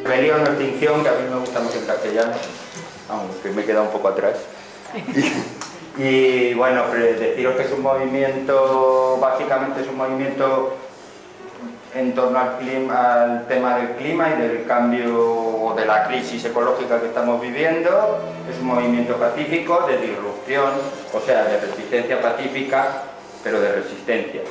Rebelión o extinción, que a mí me gusta mucho en castellano, aunque me he quedado un poco atrás. Y bueno, deciros que es un movimiento, básicamente es un movimiento en torno al tema del clima y del cambio o de la crisis ecológica que estamos viviendo. Es un movimiento pacífico de disrupción, o sea, de resistencia pacífica, pero de resistencia.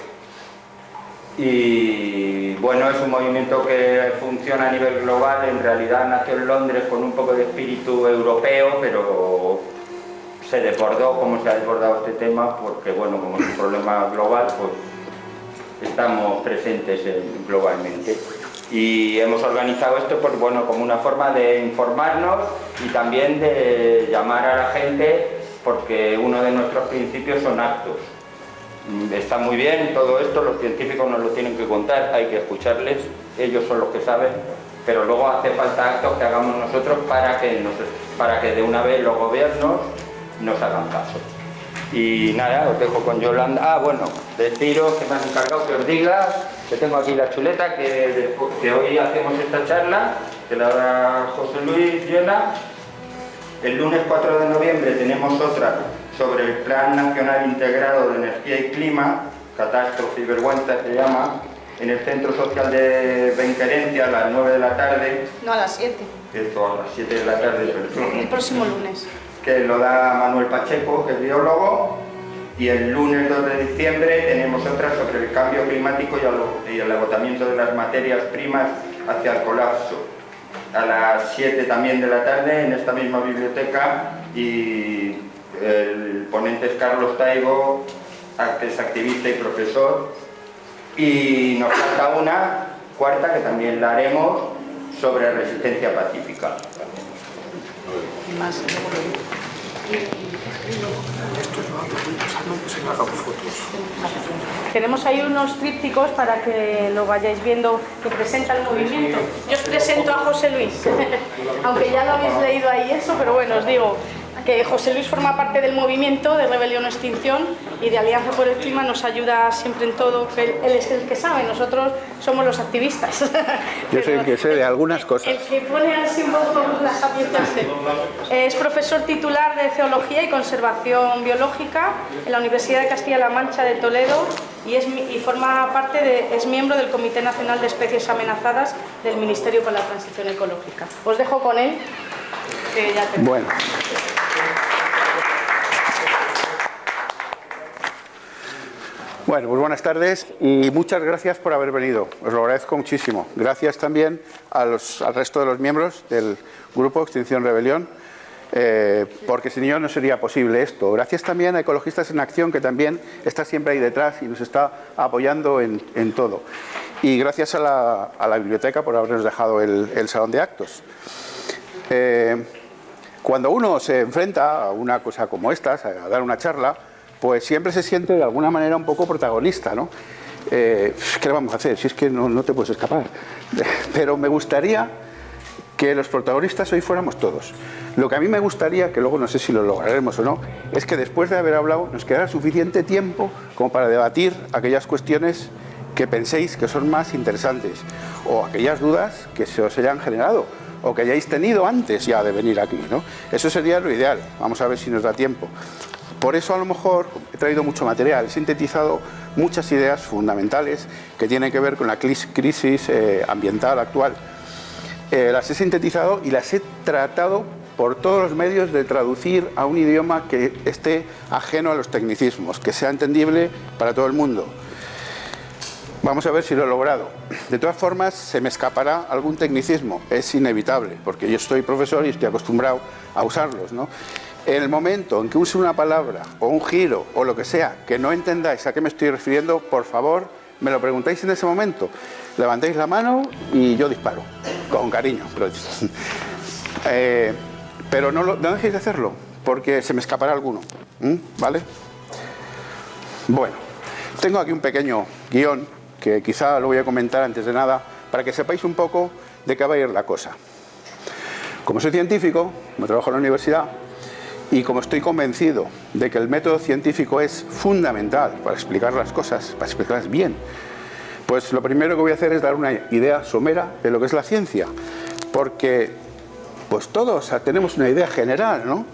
Y bueno, es un movimiento que funciona a nivel global. En realidad nació en Londres con un poco de espíritu europeo, pero se desbordó como se ha desbordado este tema, porque bueno, como es un problema global, pues estamos presentes globalmente. Y hemos organizado esto pues, bueno, como una forma de informarnos y también de llamar a la gente, porque uno de nuestros principios son actos. Está muy bien todo esto, los científicos nos lo tienen que contar, hay que escucharles, ellos son los que saben, pero luego hace falta actos que hagamos nosotros para que de una vez los gobiernos nos hagan caso. Y nada, os dejo con Yolanda. Bueno, deciros que me han encargado que os diga, que tengo aquí la chuleta, que hoy hacemos esta charla, que la da José Luis Llena. El lunes 4 de noviembre tenemos otra sobre el Plan Nacional Integrado de Energía y Clima, Catástrofe y Vergüenza se llama, en el Centro Social de Benquerencia a las 9 de la tarde. No, a las 7. Esto a las 7 de la tarde, perdón. El próximo lunes. Que lo da Manuel Pacheco, que es biólogo, y el lunes 2 de diciembre tenemos otra sobre el cambio climático y el agotamiento de las materias primas hacia el colapso, a las 7 también de la tarde en esta misma biblioteca, y el ponente es Carlos Taibo, que es activista y profesor, y nos falta una cuarta que también la haremos sobre resistencia pacífica. Más, tenemos ahí unos trípticos para que lo vayáis viendo, que presenta el movimiento. Yo os presento a José Luis, aunque ya lo habéis leído ahí eso, pero bueno, os digo que José Luis forma parte del movimiento de Rebelión o Extinción y de Alianza por el Clima, nos ayuda siempre en todo, él es el que sabe, nosotros somos los activistas. Yo soy el que sé de algunas cosas. El que pone así un poco las abiertas. Es profesor titular de Zoología y Conservación Biológica en la Universidad de Castilla-La Mancha de Toledo y es miembro del Comité Nacional de Especies Amenazadas del Ministerio para la Transición Ecológica. Os dejo con él, que ya tengo. Bueno. Bueno, pues buenas tardes y muchas gracias por haber venido. Os lo agradezco muchísimo. Gracias también al resto de los miembros del Grupo Extinción Rebelión, porque sin ellos no sería posible esto. Gracias también a Ecologistas en Acción, que también está siempre ahí detrás y nos está apoyando en todo. Y gracias a la biblioteca por habernos dejado el salón de actos. Cuando uno se enfrenta a una cosa como esta, a dar una charla, pues siempre se siente de alguna manera un poco protagonista, ¿no? ¿Qué le vamos a hacer? Si es que no te puedes escapar. Pero me gustaría que los protagonistas hoy fuéramos todos. Lo que a mí me gustaría, que luego no sé si lo lograremos o no, es que después de haber hablado nos quedara suficiente tiempo como para debatir aquellas cuestiones que penséis que son más interesantes o aquellas dudas que se os hayan generado o que hayáis tenido antes ya de venir aquí, ¿no? Eso sería lo ideal. Vamos a ver si nos da tiempo. Por eso a lo mejor he traído mucho material, he sintetizado muchas ideas fundamentales que tienen que ver con la crisis ambiental actual. Las he sintetizado y las he tratado por todos los medios de traducir a un idioma que esté ajeno a los tecnicismos, que sea entendible para todo el mundo. Vamos a ver si lo he logrado. De todas formas, se me escapará algún tecnicismo, es inevitable, porque yo soy profesor y estoy acostumbrado a usarlos, ¿no? En el momento en que use una palabra o un giro o lo que sea que no entendáis a qué me estoy refiriendo, por favor, me lo preguntáis en ese momento. Levantáis la mano y yo disparo, con cariño. Pero no dejéis de hacerlo, porque se me escapará alguno. ¿Vale? Bueno, tengo aquí un pequeño guión que quizá lo voy a comentar antes de nada para que sepáis un poco de qué va a ir la cosa. Como soy científico, me trabajo en la universidad, y como estoy convencido de que el método científico es fundamental para explicar las cosas, para explicarlas bien, pues lo primero que voy a hacer es dar una idea somera de lo que es la ciencia, porque pues todos tenemos una idea general, ¿no?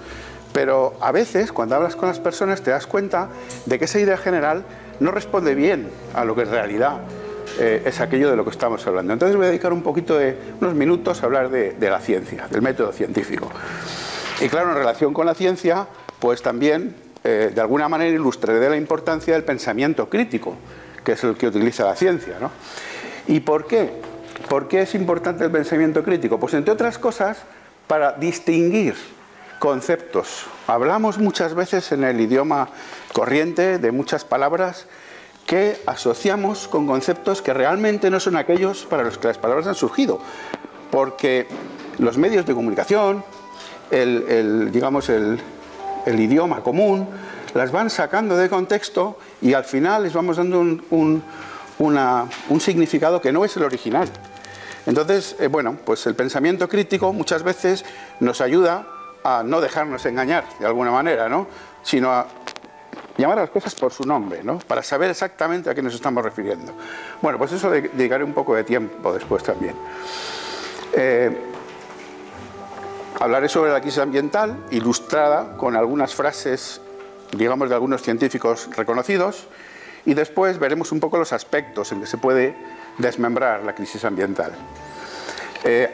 Pero a veces, cuando hablas con las personas, te das cuenta de que esa idea general no responde bien a lo que en realidad es aquello de lo que estamos hablando. Entonces voy a dedicar un poquito de unos minutos a hablar de la ciencia, del método científico. Y claro, en relación con la ciencia, pues también, de alguna manera, ilustraré la importancia del pensamiento crítico, que es el que utiliza la ciencia, ¿no? ¿Y por qué? ¿Por qué es importante el pensamiento crítico? Pues entre otras cosas, para distinguir conceptos. Hablamos muchas veces en el idioma corriente de muchas palabras que asociamos con conceptos que realmente no son aquellos para los que las palabras han surgido, porque los medios de comunicación, digamos el idioma común, las van sacando de contexto y al final les vamos dando un significado que no es el original. Entonces, bueno, pues el pensamiento crítico muchas veces nos ayuda a no dejarnos engañar de alguna manera, ¿no? Sino a llamar a las cosas por su nombre, ¿no? Para saber exactamente a qué nos estamos refiriendo. Bueno, pues eso dedicaré un poco de tiempo después también. Hablaré sobre la crisis ambiental, ilustrada con algunas frases, digamos, de algunos científicos reconocidos, y después veremos un poco los aspectos en que se puede desmembrar la crisis ambiental.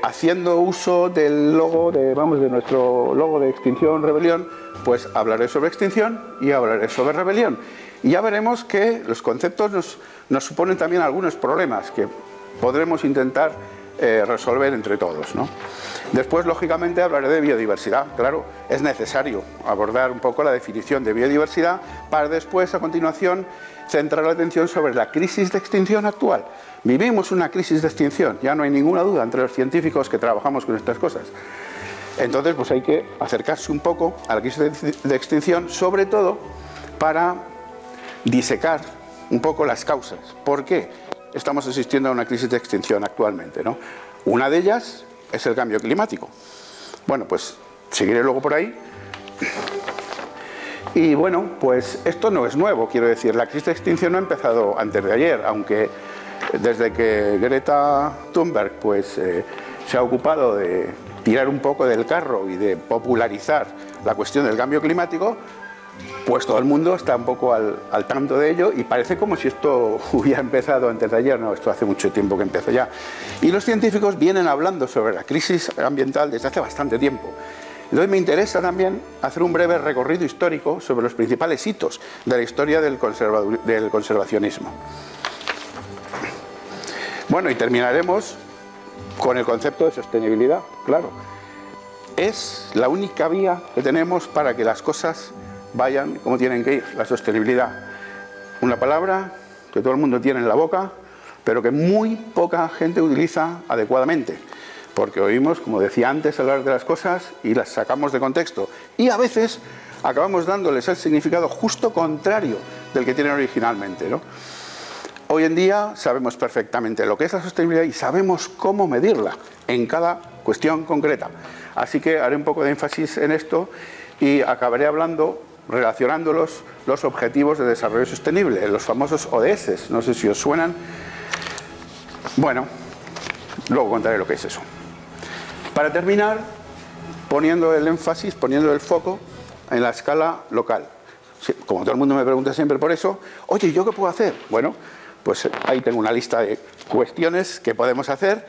Haciendo uso del logo de nuestro logo de Extinción Rebelión, pues hablaré sobre extinción y hablaré sobre rebelión. Y ya veremos que los conceptos nos suponen también algunos problemas que podremos intentar resolver entre todos, ¿no? Después, lógicamente, hablaré de biodiversidad. Claro, es necesario abordar un poco la definición de biodiversidad para después, a continuación, centrar la atención sobre la crisis de extinción actual. Vivimos una crisis de extinción, ya no hay ninguna duda entre los científicos que trabajamos con estas cosas. Entonces, pues hay que acercarse un poco a la crisis de extinción, sobre todo para disecar un poco las causas. ¿Por qué estamos asistiendo a una crisis de extinción actualmente, ¿no? Una de ellas es el cambio climático. Bueno, pues seguiré luego por ahí. Y bueno, pues esto no es nuevo, quiero decir, la crisis de extinción no ha empezado antes de ayer, aunque desde que Greta Thunberg pues, se ha ocupado de tirar un poco del carro y de popularizar la cuestión del cambio climático, pues todo el mundo está un poco al tanto de ello y parece como si esto hubiera empezado antes de ayer. No, esto hace mucho tiempo que empezó ya. Y los científicos vienen hablando sobre la crisis ambiental desde hace bastante tiempo. Entonces me interesa también hacer un breve recorrido histórico sobre los principales hitos de la historia del conservacionismo. Bueno, y terminaremos con el concepto de sostenibilidad, claro. Es la única vía que tenemos para que las cosas vayan como tienen que ir, la sostenibilidad. Una palabra que todo el mundo tiene en la boca, pero que muy poca gente utiliza adecuadamente. Porque oímos, como decía antes, hablar de las cosas y las sacamos de contexto. Y a veces acabamos dándoles el significado justo contrario del que tienen originalmente, ¿no? Hoy en día sabemos perfectamente lo que es la sostenibilidad y sabemos cómo medirla en cada cuestión concreta. Así que haré un poco de énfasis en esto y acabaré hablando, relacionando los objetivos de desarrollo sostenible, los famosos ODS. No sé si os suenan. Bueno, luego contaré lo que es eso. Para terminar, poniendo el énfasis, poniendo el foco en la escala local. Como todo el mundo me pregunta siempre por eso, oye, ¿yo qué puedo hacer? Bueno, pues ahí tengo una lista de cuestiones que podemos hacer,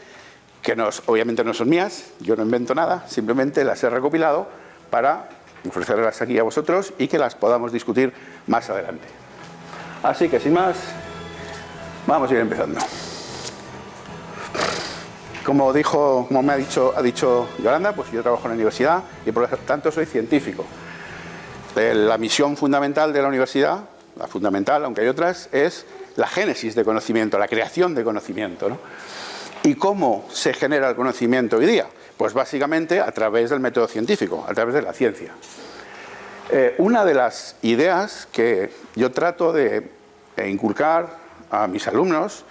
que obviamente no son mías, yo no invento nada, simplemente las he recopilado para ofrecerlas aquí a vosotros y que las podamos discutir más adelante. Así que sin más, vamos a ir empezando. Como me ha dicho Yolanda, pues yo trabajo en la universidad y por lo tanto soy científico. La misión fundamental de la universidad, la fundamental, aunque hay otras, es la génesis de conocimiento, la creación de conocimiento, ¿no? ¿Y cómo se genera el conocimiento hoy día? Pues básicamente a través del método científico, a través de la ciencia. Una de las ideas que yo trato de inculcar a mis alumnos,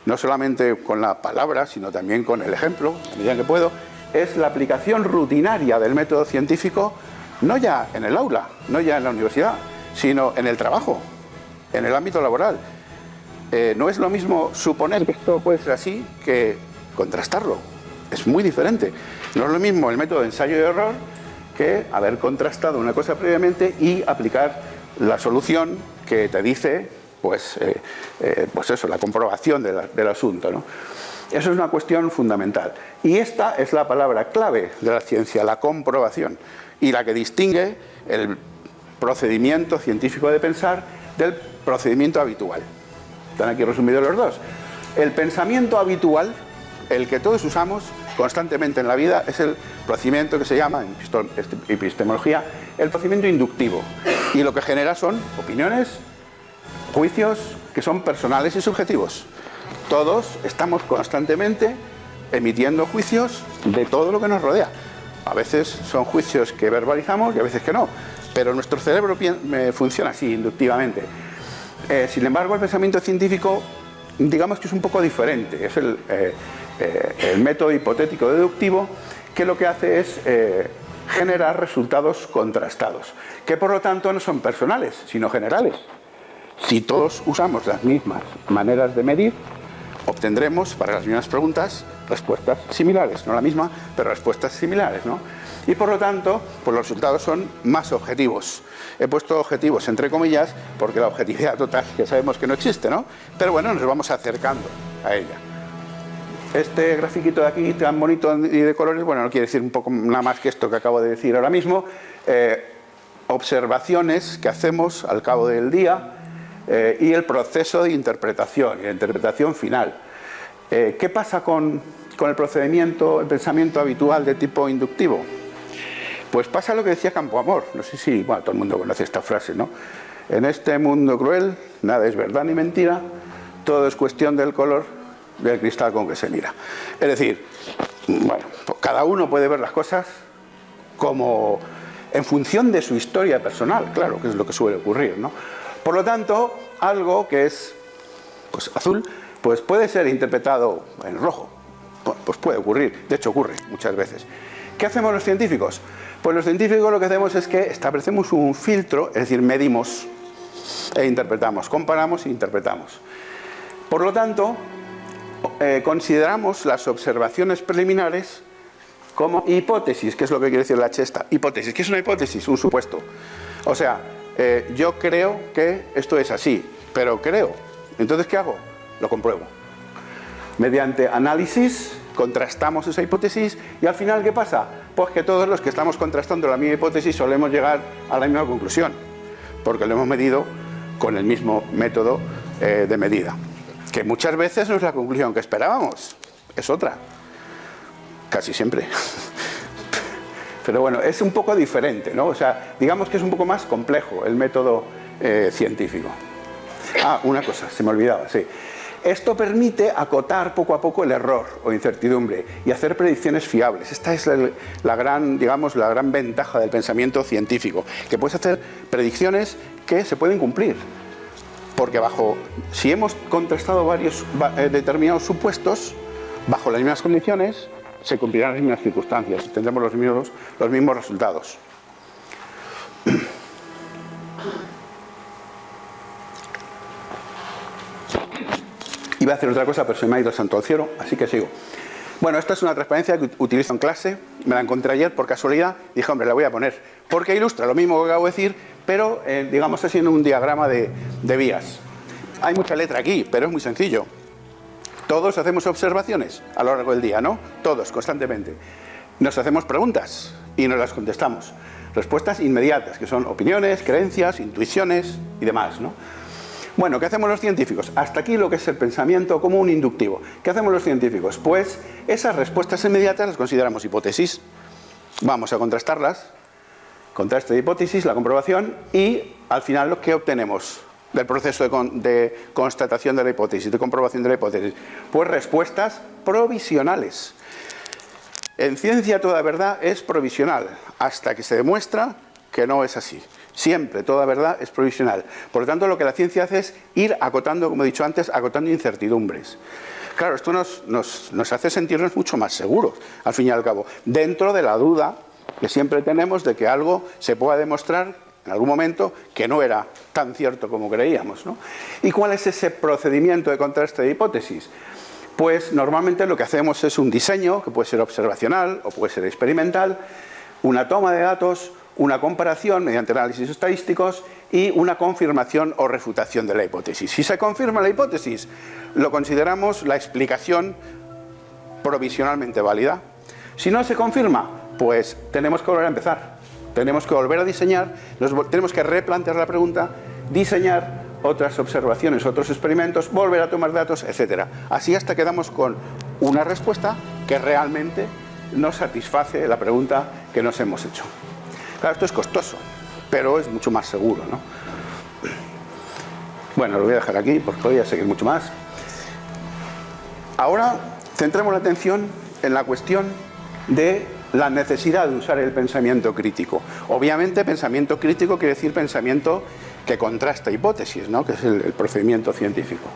no solamente con la palabra, sino también con el ejemplo, a medida que puedo, es la aplicación rutinaria del método científico, no ya en el aula, no ya en la universidad, sino en el trabajo, en el ámbito laboral. No es lo mismo suponer que esto puede ser así que contrastarlo. Es muy diferente. No es lo mismo el método de ensayo y error que haber contrastado una cosa previamente y aplicar la solución que te dice, pues eso, la comprobación del asunto, ¿no? Eso es una cuestión fundamental. Y esta es la palabra clave de la ciencia, la comprobación, y la que distingue el procedimiento científico de pensar del procedimiento habitual. Están aquí resumidos los dos. El pensamiento habitual, el que todos usamos constantemente en la vida, es el procedimiento que se llama, en epistemología, el procedimiento inductivo. Y lo que genera son opiniones, juicios que son personales y subjetivos. Todos estamos constantemente emitiendo juicios de todo lo que nos rodea. A veces son juicios que verbalizamos y a veces que no, pero nuestro cerebro funciona así, inductivamente. Sin embargo, el pensamiento científico, digamos que es un poco diferente. Es el método hipotético deductivo, que lo que hace es generar resultados contrastados, que por lo tanto no son personales, sino generales. Si todos usamos las mismas maneras de medir, obtendremos para las mismas preguntas respuestas similares, no la misma, pero respuestas similares, ¿no? Y por lo tanto, pues los resultados son más objetivos. He puesto objetivos entre comillas porque la objetividad total ya sabemos que no existe, ¿no? Pero bueno, nos vamos acercando a ella. Este grafiquito de aquí tan bonito y de colores, bueno, no quiere decir un poco nada más que esto que acabo de decir ahora mismo. Observaciones que hacemos al cabo del día y el proceso de interpretación y la interpretación final. ¿Qué pasa con el procedimiento, el pensamiento habitual de tipo inductivo? Pues pasa lo que decía Campoamor. No sé si, bueno, todo el mundo conoce esta frase, ¿no? En este mundo cruel, nada es verdad ni mentira, todo es cuestión del color del cristal con que se mira. Es decir, bueno, pues cada uno puede ver las cosas como en función de su historia personal, claro, que es lo que suele ocurrir, ¿no? Por lo tanto, algo que es pues azul, pues puede ser interpretado en rojo. Pues puede ocurrir, de hecho ocurre muchas veces. ¿Qué hacemos los científicos? Pues los científicos lo que hacemos es que establecemos un filtro, es decir, medimos e interpretamos, comparamos e interpretamos. Por lo tanto, consideramos las observaciones preliminares como hipótesis, que es lo que quiere decir la H esta. Hipótesis, ¿qué es una hipótesis? Un supuesto. O sea, yo creo que esto es así, pero creo. Entonces, ¿qué hago? Lo compruebo. Mediante análisis contrastamos esa hipótesis y al final, ¿qué pasa? Pues que todos los que estamos contrastando la misma hipótesis solemos llegar a la misma conclusión, porque lo hemos medido con el mismo método de medida, que muchas veces no es la conclusión que esperábamos, es otra, casi siempre. Pero bueno, es un poco diferente, ¿no? O sea, digamos que es un poco más complejo el método científico. Ah, una cosa, se me olvidaba, sí. Esto permite acotar poco a poco el error o incertidumbre y hacer predicciones fiables. Esta es la gran, digamos, la gran ventaja del pensamiento científico, que puedes hacer predicciones que se pueden cumplir. Porque si hemos contrastado varios determinados supuestos, bajo las mismas condiciones, se cumplirán las mismas circunstancias, tendremos los mismos resultados. Iba a hacer otra cosa, pero se me ha ido el santo al cielo, así que sigo. Bueno, esta es una transparencia que utilizo en clase, me la encontré ayer por casualidad, y dije, hombre, la voy a poner, porque ilustra lo mismo que acabo de decir, pero digamos así en un diagrama de vías. Hay mucha letra aquí, pero es muy sencillo. Todos hacemos observaciones a lo largo del día, ¿no? Todos, constantemente. Nos hacemos preguntas y nos las contestamos. Respuestas inmediatas, que son opiniones, creencias, intuiciones y demás, ¿no? Bueno, ¿qué hacemos los científicos? Hasta aquí lo que es el pensamiento común inductivo. ¿Qué hacemos los científicos? Pues esas respuestas inmediatas las consideramos hipótesis. Vamos a contrastarlas. Contraste de hipótesis, la comprobación, y al final lo que obtenemos del proceso de constatación de la hipótesis, de comprobación de la hipótesis, pues respuestas provisionales. En ciencia toda verdad es provisional, hasta que se demuestra que no es así. Siempre, toda verdad es provisional. Por lo tanto, lo que la ciencia hace es ir acotando, como he dicho antes, acotando incertidumbres. Claro, esto nos hace sentirnos mucho más seguros, al fin y al cabo, dentro de la duda que siempre tenemos de que algo se pueda demostrar en algún momento que no era tan cierto como creíamos, ¿no? ¿Y cuál es ese procedimiento de contraste de hipótesis? pues normalmente lo que hacemos es un diseño, que puede ser observacional o puede ser experimental, una toma de datos, una comparación mediante análisis estadísticos y una confirmación o refutación de la hipótesis. Si se confirma la hipótesis, lo consideramos la explicación provisionalmente válida. Si no se confirma, pues tenemos que volver a empezar. Tenemos que volver a diseñar, tenemos que replantear la pregunta, diseñar otras observaciones, otros experimentos, volver a tomar datos, etc. Así hasta quedamos con una respuesta que realmente nos satisface la pregunta que nos hemos hecho. Claro, esto es costoso, pero es mucho más seguro, ¿no? Bueno, lo voy a dejar aquí porque voy a seguir mucho más. Ahora centremos la atención en la cuestión de la necesidad de usar el pensamiento crítico. Obviamente, pensamiento crítico quiere decir pensamiento que contrasta hipótesis, ¿no? Que es el procedimiento científico.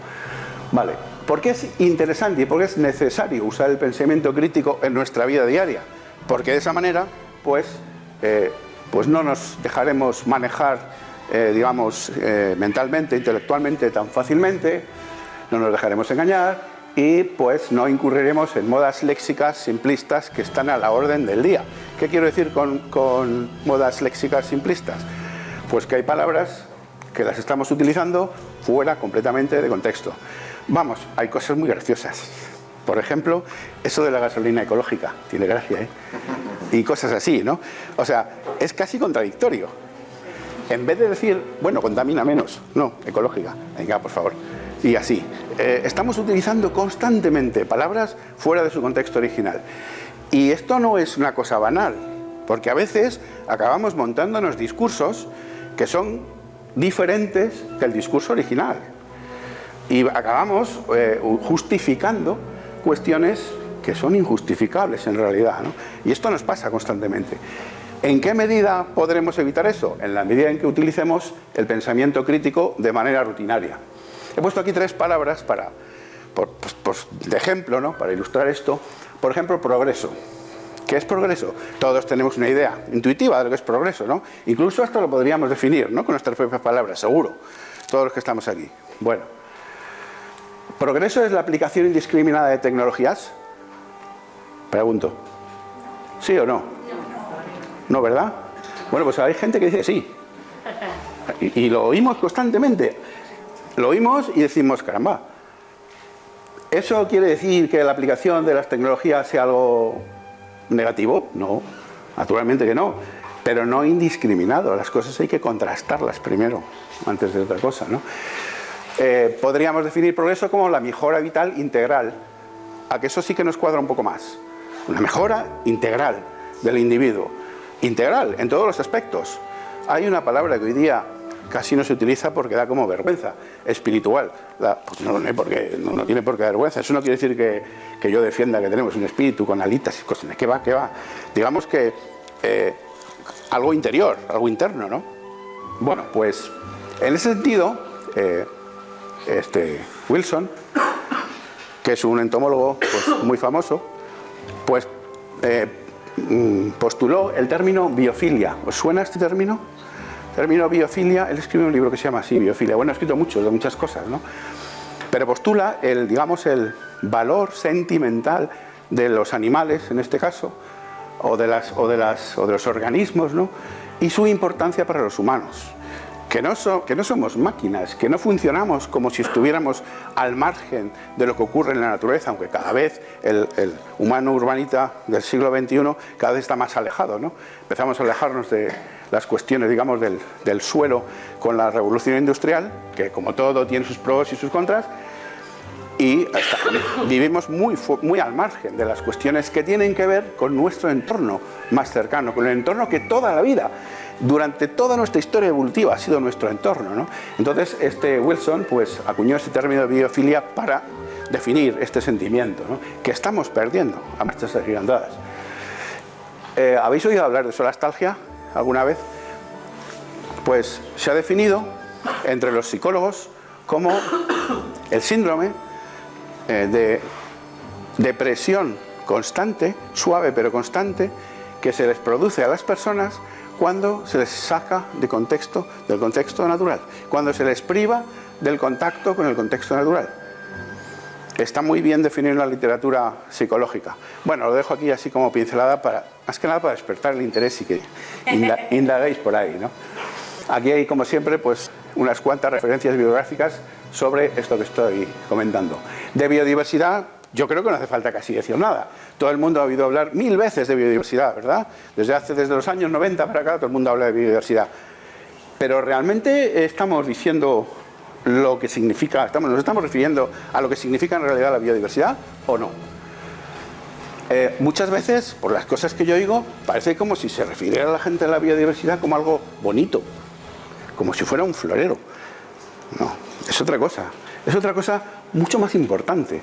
Vale, ¿por qué es interesante y por qué es necesario usar el pensamiento crítico en nuestra vida diaria? Porque de esa manera, pues no nos dejaremos manejar, digamos, mentalmente, intelectualmente tan fácilmente, no nos dejaremos engañar y pues no incurriremos en modas léxicas simplistas que están a la orden del día. ¿Qué quiero decir con modas léxicas simplistas? Pues que hay palabras que las estamos utilizando fuera completamente de contexto. Vamos, hay cosas muy graciosas. Por ejemplo, eso de la gasolina ecológica, tiene gracia, ¿eh? Y cosas así, ¿no? O sea, es casi contradictorio. En vez de decir, bueno, contamina menos, no, ecológica, venga, por favor. Y así. Estamos utilizando constantemente palabras fuera de su contexto original. Y esto no es una cosa banal, porque a veces acabamos montándonos discursos que son diferentes que el discurso original. Y acabamos justificando cuestiones que son injustificables en realidad, ¿no? Y esto nos pasa constantemente. ¿En qué medida podremos evitar eso? En la medida en que utilicemos el pensamiento crítico de manera rutinaria. He puesto aquí 3 palabras de ejemplo, ¿no? Para ilustrar esto. Por ejemplo, progreso. ¿Qué es progreso? Todos tenemos una idea intuitiva de lo que es progreso, ¿no? Incluso esto lo podríamos definir, ¿no? Con nuestras propias palabras, seguro. Todos los que estamos aquí. Bueno. ¿Progreso es la aplicación indiscriminada de tecnologías? Pregunto. ¿Sí o no? No, ¿verdad? Bueno, pues hay gente que dice sí. Y lo oímos constantemente. Lo oímos y decimos, caramba, ¿eso quiere decir que la aplicación de las tecnologías sea algo negativo? No, naturalmente que no, pero no indiscriminado. Las cosas hay que contrastarlas primero, antes de otra cosa, ¿no? Podríamos definir progreso como la mejora vital integral, a que eso sí que nos cuadra un poco más. Una mejora integral del individuo, integral en todos los aspectos. Hay una palabra que hoy día casi no se utiliza porque da como vergüenza, espiritual. Pues no tiene por qué dar vergüenza. Eso no quiere decir que yo defienda que tenemos un espíritu con alitas y cosas. ¿Qué va? Digamos que algo interior, algo interno, ¿no? Bueno, pues en ese sentido, Wilson, que es un entomólogo pues, muy famoso, pues postuló el término biofilia. ¿Os suena este término? Término biofilia, él escribe un libro que se llama así, Biofilia. Bueno, ha escrito mucho, de muchas cosas, ¿no? Pero postula el valor sentimental de los animales, en este caso, o de los organismos, ¿no? Y su importancia para los humanos. Que no somos máquinas, que no funcionamos como si estuviéramos al margen de lo que ocurre en la naturaleza, aunque cada vez el humano urbanita del siglo XXI cada vez está más alejado, ¿no? Empezamos a alejarnos de las cuestiones, digamos, del suelo con la revolución industrial, que como todo tiene sus pros y sus contras, y vivimos muy al margen de las cuestiones que tienen que ver con nuestro entorno más cercano, con el entorno que toda la vida, durante toda nuestra historia evolutiva, ha sido nuestro entorno, ¿no? Entonces Wilson pues acuñó este término de biofilia para definir este sentimiento, ¿no? Que estamos perdiendo a marchas agigantadas. ¿Habéis oído hablar de solastalgia alguna vez? Pues se ha definido entre los psicólogos como el síndrome de depresión constante, suave pero constante, que se les produce a las personas cuando se les saca del contexto natural, cuando se les priva del contacto con el contexto natural. está muy bien definido en la literatura psicológica. Bueno, lo dejo aquí así como pincelada, más que nada para despertar el interés y que indaguéis por ahí, ¿no? Aquí hay, como siempre, pues unas cuantas referencias bibliográficas sobre esto que estoy comentando. De biodiversidad, yo creo que no hace falta casi decir nada. Todo el mundo ha oído hablar 1000 veces de biodiversidad, ¿verdad? Desde los años 90 para acá todo el mundo habla de biodiversidad. Pero realmente estamos diciendo lo que significa, nos estamos refiriendo a lo que significa en realidad la biodiversidad o no. Muchas veces, por las cosas que yo oigo, parece como si se refiriera a la gente a la biodiversidad como algo bonito, como si fuera un florero. No, es otra cosa mucho más importante,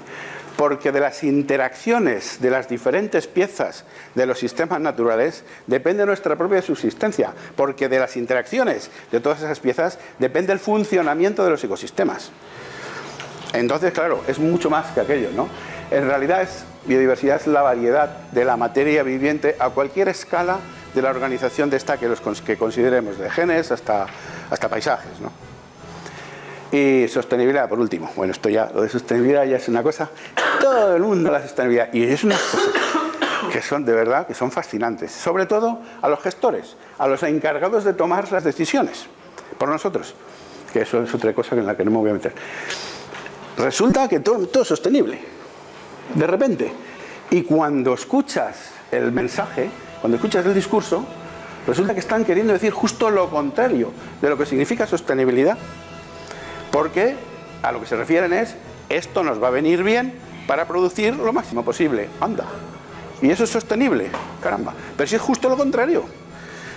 porque de las interacciones de las diferentes piezas de los sistemas naturales depende nuestra propia subsistencia, porque de las interacciones de todas esas piezas depende el funcionamiento de los ecosistemas. Entonces, claro, es mucho más que aquello, ¿no? En realidad, biodiversidad es la variedad de la materia viviente a cualquier escala de la organización de esta que consideremos, de genes hasta paisajes, ¿no? Y sostenibilidad, por último. Bueno, esto ya, lo de sostenibilidad ya es una cosa, todo el mundo la sostenibilidad, y es una cosa que son, de verdad, que son fascinantes, sobre todo a los gestores, a los encargados de tomar las decisiones, por nosotros, que eso es otra cosa en la que no me voy a meter. Resulta que todo es sostenible, de repente, y cuando escuchas el mensaje, cuando escuchas el discurso, resulta que están queriendo decir justo lo contrario de lo que significa sostenibilidad. Porque a lo que se refieren es, esto nos va a venir bien para producir lo máximo posible. Anda. Y eso es sostenible. Caramba. Pero si es justo lo contrario.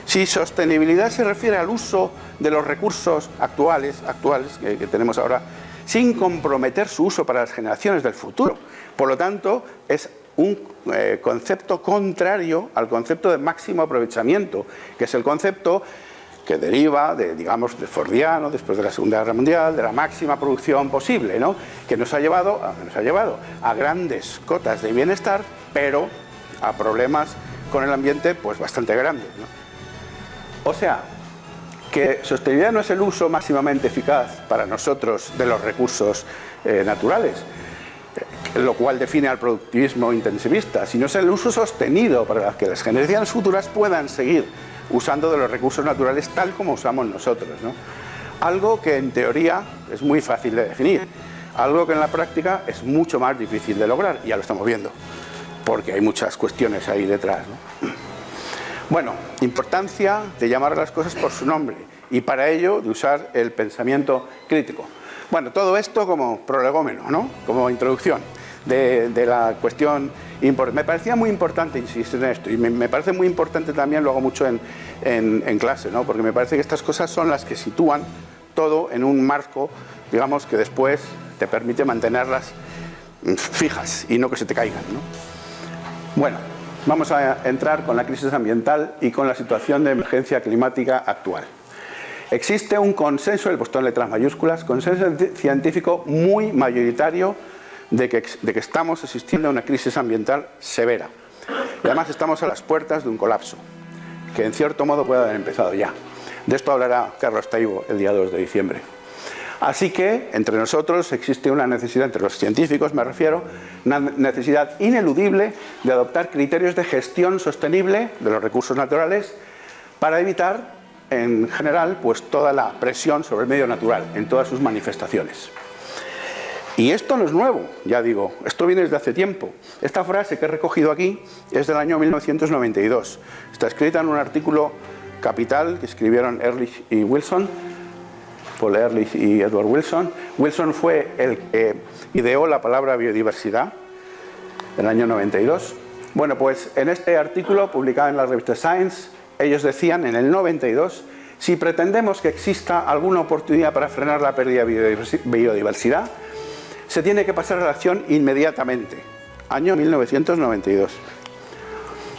Si sostenibilidad se refiere al uso de los recursos actuales que tenemos ahora, sin comprometer su uso para las generaciones del futuro. Por lo tanto, es un concepto contrario al concepto de máximo aprovechamiento, que es el concepto que deriva de Fordiano, después de la Segunda Guerra Mundial, de la máxima producción posible, ¿no? Que nos ha llevado a grandes cotas de bienestar, pero a problemas con el ambiente pues bastante grandes, ¿no? O sea, que sostenibilidad no es el uso máximamente eficaz para nosotros de los recursos naturales, lo cual define al productivismo intensivista, sino es el uso sostenido para que las generaciones futuras puedan seguir usando de los recursos naturales tal como usamos nosotros, ¿no? Algo que en teoría es muy fácil de definir, algo que en la práctica es mucho más difícil de lograr, y ya lo estamos viendo, porque hay muchas cuestiones ahí detrás, ¿no? Bueno, importancia de llamar a las cosas por su nombre, y para ello de usar el pensamiento crítico. Bueno, todo esto como prolegómeno, ¿no? Como introducción de la cuestión. Me parecía muy importante insistir en esto, y me parece muy importante también, lo hago mucho en clase, ¿no? Porque me parece que estas cosas son las que sitúan todo en un marco, digamos, que después te permite mantenerlas fijas y no que se te caigan, ¿no? Bueno, vamos a entrar con la crisis ambiental y con la situación de emergencia climática actual. Existe un consenso, he puesto en letras mayúsculas, consenso científico muy mayoritario de que estamos asistiendo a una crisis ambiental severa. Y además estamos a las puertas de un colapso, que en cierto modo puede haber empezado ya. De esto hablará Carlos Taibo el día 2 de diciembre. Así que entre nosotros existe una necesidad, entre los científicos me refiero, una necesidad ineludible de adoptar criterios de gestión sostenible de los recursos naturales para evitar, en general, pues toda la presión sobre el medio natural en todas sus manifestaciones. Y esto no es nuevo, ya digo, esto viene desde hace tiempo. Esta frase que he recogido aquí es del año 1992. Está escrita en un artículo capital que escribieron Ehrlich y Wilson, Paul Ehrlich y Edward Wilson. Wilson fue el que ideó la palabra biodiversidad en el año 92. Bueno, pues en este artículo publicado en la revista Science, ellos decían en el 92, si pretendemos que exista alguna oportunidad para frenar la pérdida de biodiversidad, se tiene que pasar a la acción inmediatamente. Año 1992.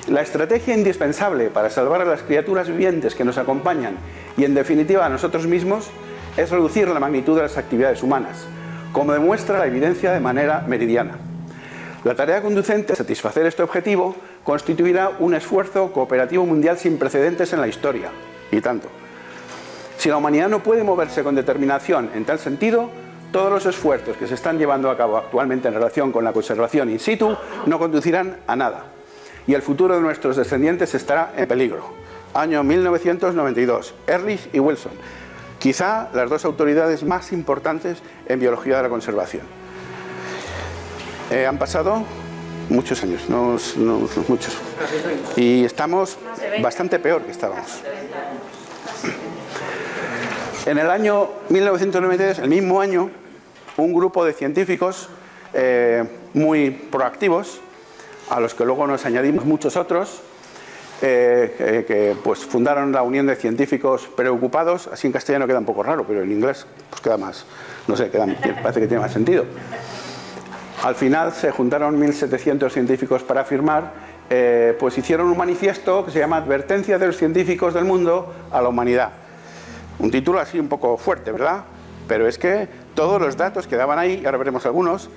La estrategia indispensable para salvar a las criaturas vivientes que nos acompañan y en definitiva a nosotros mismos es reducir la magnitud de las actividades humanas, como demuestra la evidencia de manera meridiana. La tarea conducente a satisfacer este objetivo constituirá un esfuerzo cooperativo mundial sin precedentes en la historia, y tanto. Si la humanidad no puede moverse con determinación en tal sentido, todos los esfuerzos que se están llevando a cabo actualmente en relación con la conservación in situ no conducirán a nada. Y el futuro de nuestros descendientes estará en peligro. Año 1992, Ehrlich y Wilson. Quizá las dos autoridades más importantes en biología de la conservación. Han pasado muchos años, muchos. Y estamos bastante peor que estábamos. En el año 1992, el mismo año, un grupo de científicos muy proactivos, a los que luego nos añadimos muchos otros, que pues fundaron la Unión de Científicos Preocupados. Así en castellano queda un poco raro, pero en inglés pues queda más, no sé, parece que tiene más sentido. Al final se juntaron 1.700 científicos para firmar, pues hicieron un manifiesto que se llama Advertencia de los científicos del mundo a la humanidad. Un título así un poco fuerte, ¿verdad? Pero es que todos los datos que daban ahí, y ahora veremos algunos,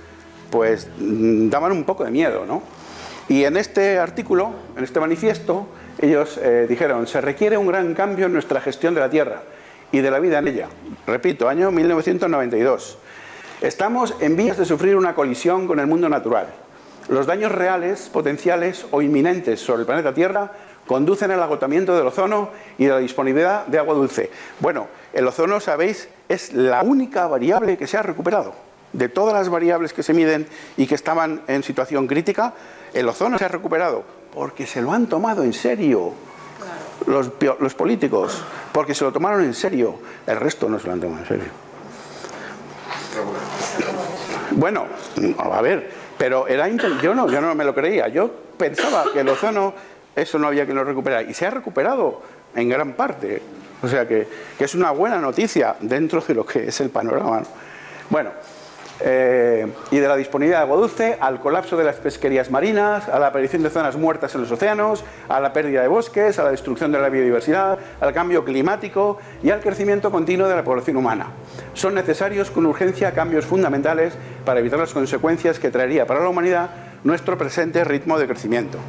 pues daban un poco de miedo, ¿no? Y en este artículo, en este manifiesto, ellos dijeron: se requiere un gran cambio en nuestra gestión de la Tierra y de la vida en ella. Repito, año 1992. Estamos en vías de sufrir una colisión con el mundo natural. Los daños reales, potenciales o inminentes sobre el planeta Tierra conducen al agotamiento del ozono y de la disponibilidad de agua dulce. Bueno, el ozono, sabéis, es la única variable que se ha recuperado. De todas las variables que se miden y que estaban en situación crítica, el ozono se ha recuperado porque se lo han tomado en serio los políticos, porque se lo tomaron en serio. El resto no se lo han tomado en serio. Bueno, a ver, pero yo no me lo creía. Yo pensaba que el ozono, eso no había que lo recuperar, y se ha recuperado en gran parte. O sea que es una buena noticia dentro de lo que es el panorama, ¿no? Bueno, y de la disponibilidad de agua dulce, al colapso de las pesquerías marinas, a la aparición de zonas muertas en los océanos, a la pérdida de bosques, a la destrucción de la biodiversidad, al cambio climático y al crecimiento continuo de la población humana. Son necesarios con urgencia cambios fundamentales para evitar las consecuencias que traería para la humanidad nuestro presente ritmo de crecimiento.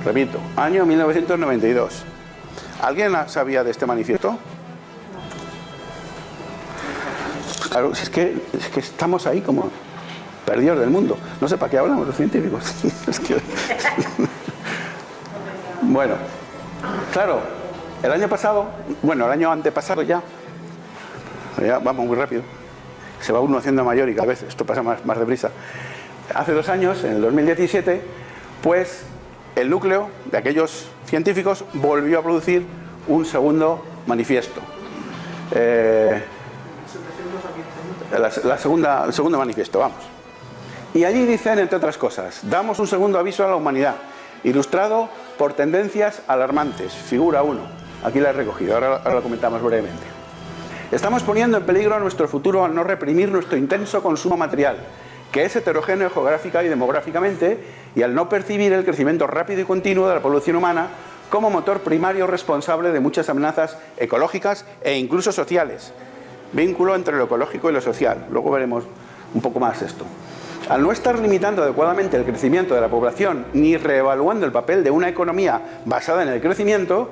Repito, año 1992. ¿Alguien sabía de este manifiesto? Claro, es que estamos ahí como perdidos del mundo. No sé para qué hablamos los científicos. Bueno, claro, el año pasado, bueno, el año antepasado ya vamos muy rápido, se va uno haciendo mayor y cada vez esto pasa más deprisa. Hace 2 años, en el 2017, pues el núcleo de aquellos científicos volvió a producir un segundo manifiesto. El segundo manifiesto, vamos. Y allí dicen, entre otras cosas: damos un segundo aviso a la humanidad, ilustrado por tendencias alarmantes. Figura 1. Aquí la he recogido, ahora la comentamos brevemente. Estamos poniendo en peligro nuestro futuro al no reprimir nuestro intenso consumo material, que es heterogéneo geográfica y demográficamente, y al no percibir el crecimiento rápido y continuo de la población humana como motor primario responsable de muchas amenazas ecológicas e incluso sociales. Vínculo entre lo ecológico y lo social. Luego veremos un poco más esto. Al no estar limitando adecuadamente el crecimiento de la población ni reevaluando el papel de una economía basada en el crecimiento,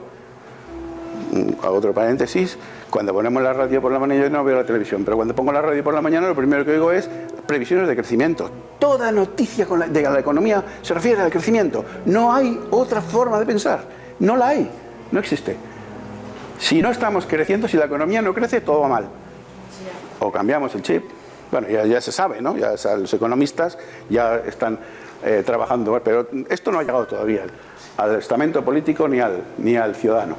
hago otro paréntesis, cuando ponemos la radio por la mañana, yo no veo la televisión, pero cuando pongo la radio por la mañana lo primero que oigo es previsiones de crecimiento. Toda noticia de la economía se refiere al crecimiento. No hay otra forma de pensar. No la hay. No existe. Si no estamos creciendo, si la economía no crece, todo va mal. O cambiamos el chip. Bueno, ya se sabe, ¿no? Ya los economistas ya están trabajando, pero esto no ha llegado todavía al estamento político ni al ciudadano.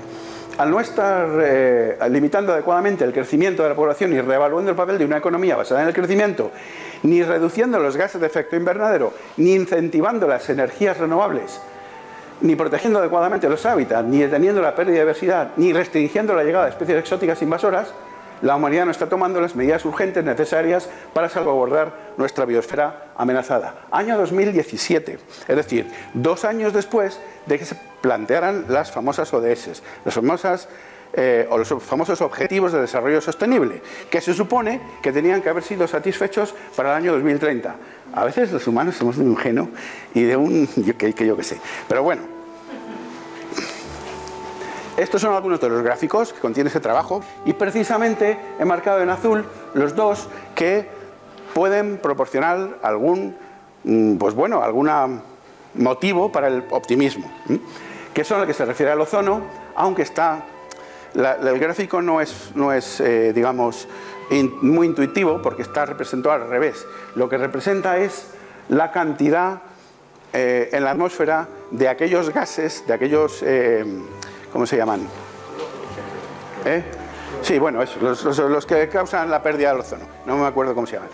Al no estar limitando adecuadamente el crecimiento de la población y reevaluando el papel de una economía basada en el crecimiento, ni reduciendo los gases de efecto invernadero, ni incentivando las energías renovables, ni protegiendo adecuadamente los hábitats, ni deteniendo la pérdida de diversidad, ni restringiendo la llegada de especies exóticas invasoras, la humanidad no está tomando las medidas urgentes necesarias para salvaguardar nuestra biosfera amenazada. Año 2017, es decir, 2 años después de que se plantearan las famosas ODS, los famosos Objetivos de Desarrollo Sostenible, que se supone que tenían que haber sido satisfechos para el año 2030. A veces los humanos somos de un ingenuo y de un... yo qué sé. Pero bueno, Estos son algunos de los gráficos que contiene ese trabajo y precisamente he marcado en azul los dos que pueden proporcionar algún, pues bueno, algún motivo para el optimismo, que son el que se refiere al ozono, aunque está, el gráfico no es digamos, muy intuitivo porque está representado al revés. Lo que representa es la cantidad en la atmósfera de aquellos gases, de aquellos, ¿cómo se llaman? Sí, bueno, eso, los que causan la pérdida del ozono, no me acuerdo cómo se llaman.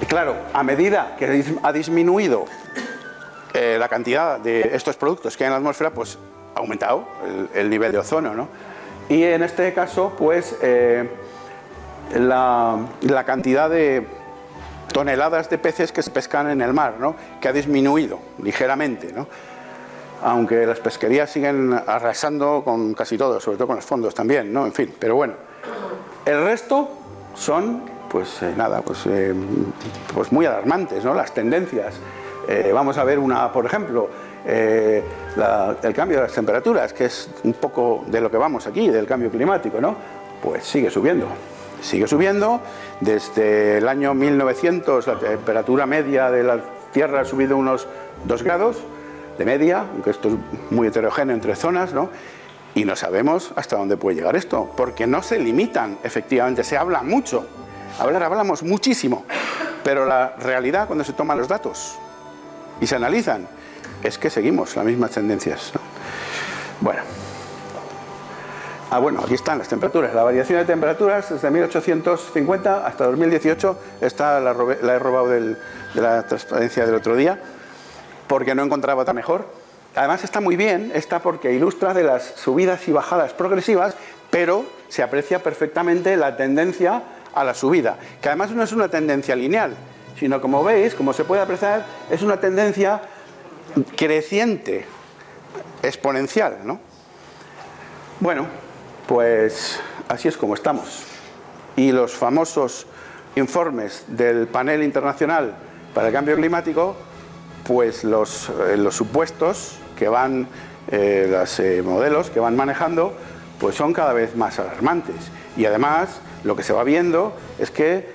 Y claro, a medida que ha disminuido la cantidad de estos productos que hay en la atmósfera, pues ha aumentado el nivel de ozono, ¿no? Y en este caso, pues la cantidad de toneladas de peces que se pescan en el mar, ¿no? Que ha disminuido ligeramente, ¿no? Aunque las pesquerías siguen arrasando con casi todo, sobre todo con los fondos también, ¿no? En fin, pero bueno. El resto son, pues nada, pues muy alarmantes, ¿no? Las tendencias. Vamos a ver por ejemplo, el cambio de las temperaturas, que es un poco de lo que vamos aquí, del cambio climático, ¿no? Pues sigue subiendo. Sigue subiendo. Desde el año 1900 la temperatura media de la Tierra ha subido unos 2 grados de media, aunque esto es muy heterogéneo entre zonas, ¿no? Y no sabemos hasta dónde puede llegar esto, porque no se limitan, efectivamente, se habla mucho, hablamos muchísimo, pero la realidad cuando se toman los datos y se analizan es que seguimos las mismas tendencias, ¿no? Bueno, aquí están las temperaturas. La variación de temperaturas desde 1850 hasta 2018, esta la he robado de la transparencia del otro día, porque no encontraba otra mejor. Además está muy bien, está porque ilustra de las subidas y bajadas progresivas, pero se aprecia perfectamente la tendencia a la subida, que además no es una tendencia lineal, sino como veis, como se puede apreciar, es una tendencia creciente, exponencial, ¿no? Bueno, pues así es como estamos. Y los famosos informes del Panel Internacional para el Cambio Climático, pues los supuestos que van, los modelos que van manejando, pues son cada vez más alarmantes. Y además, lo que se va viendo es que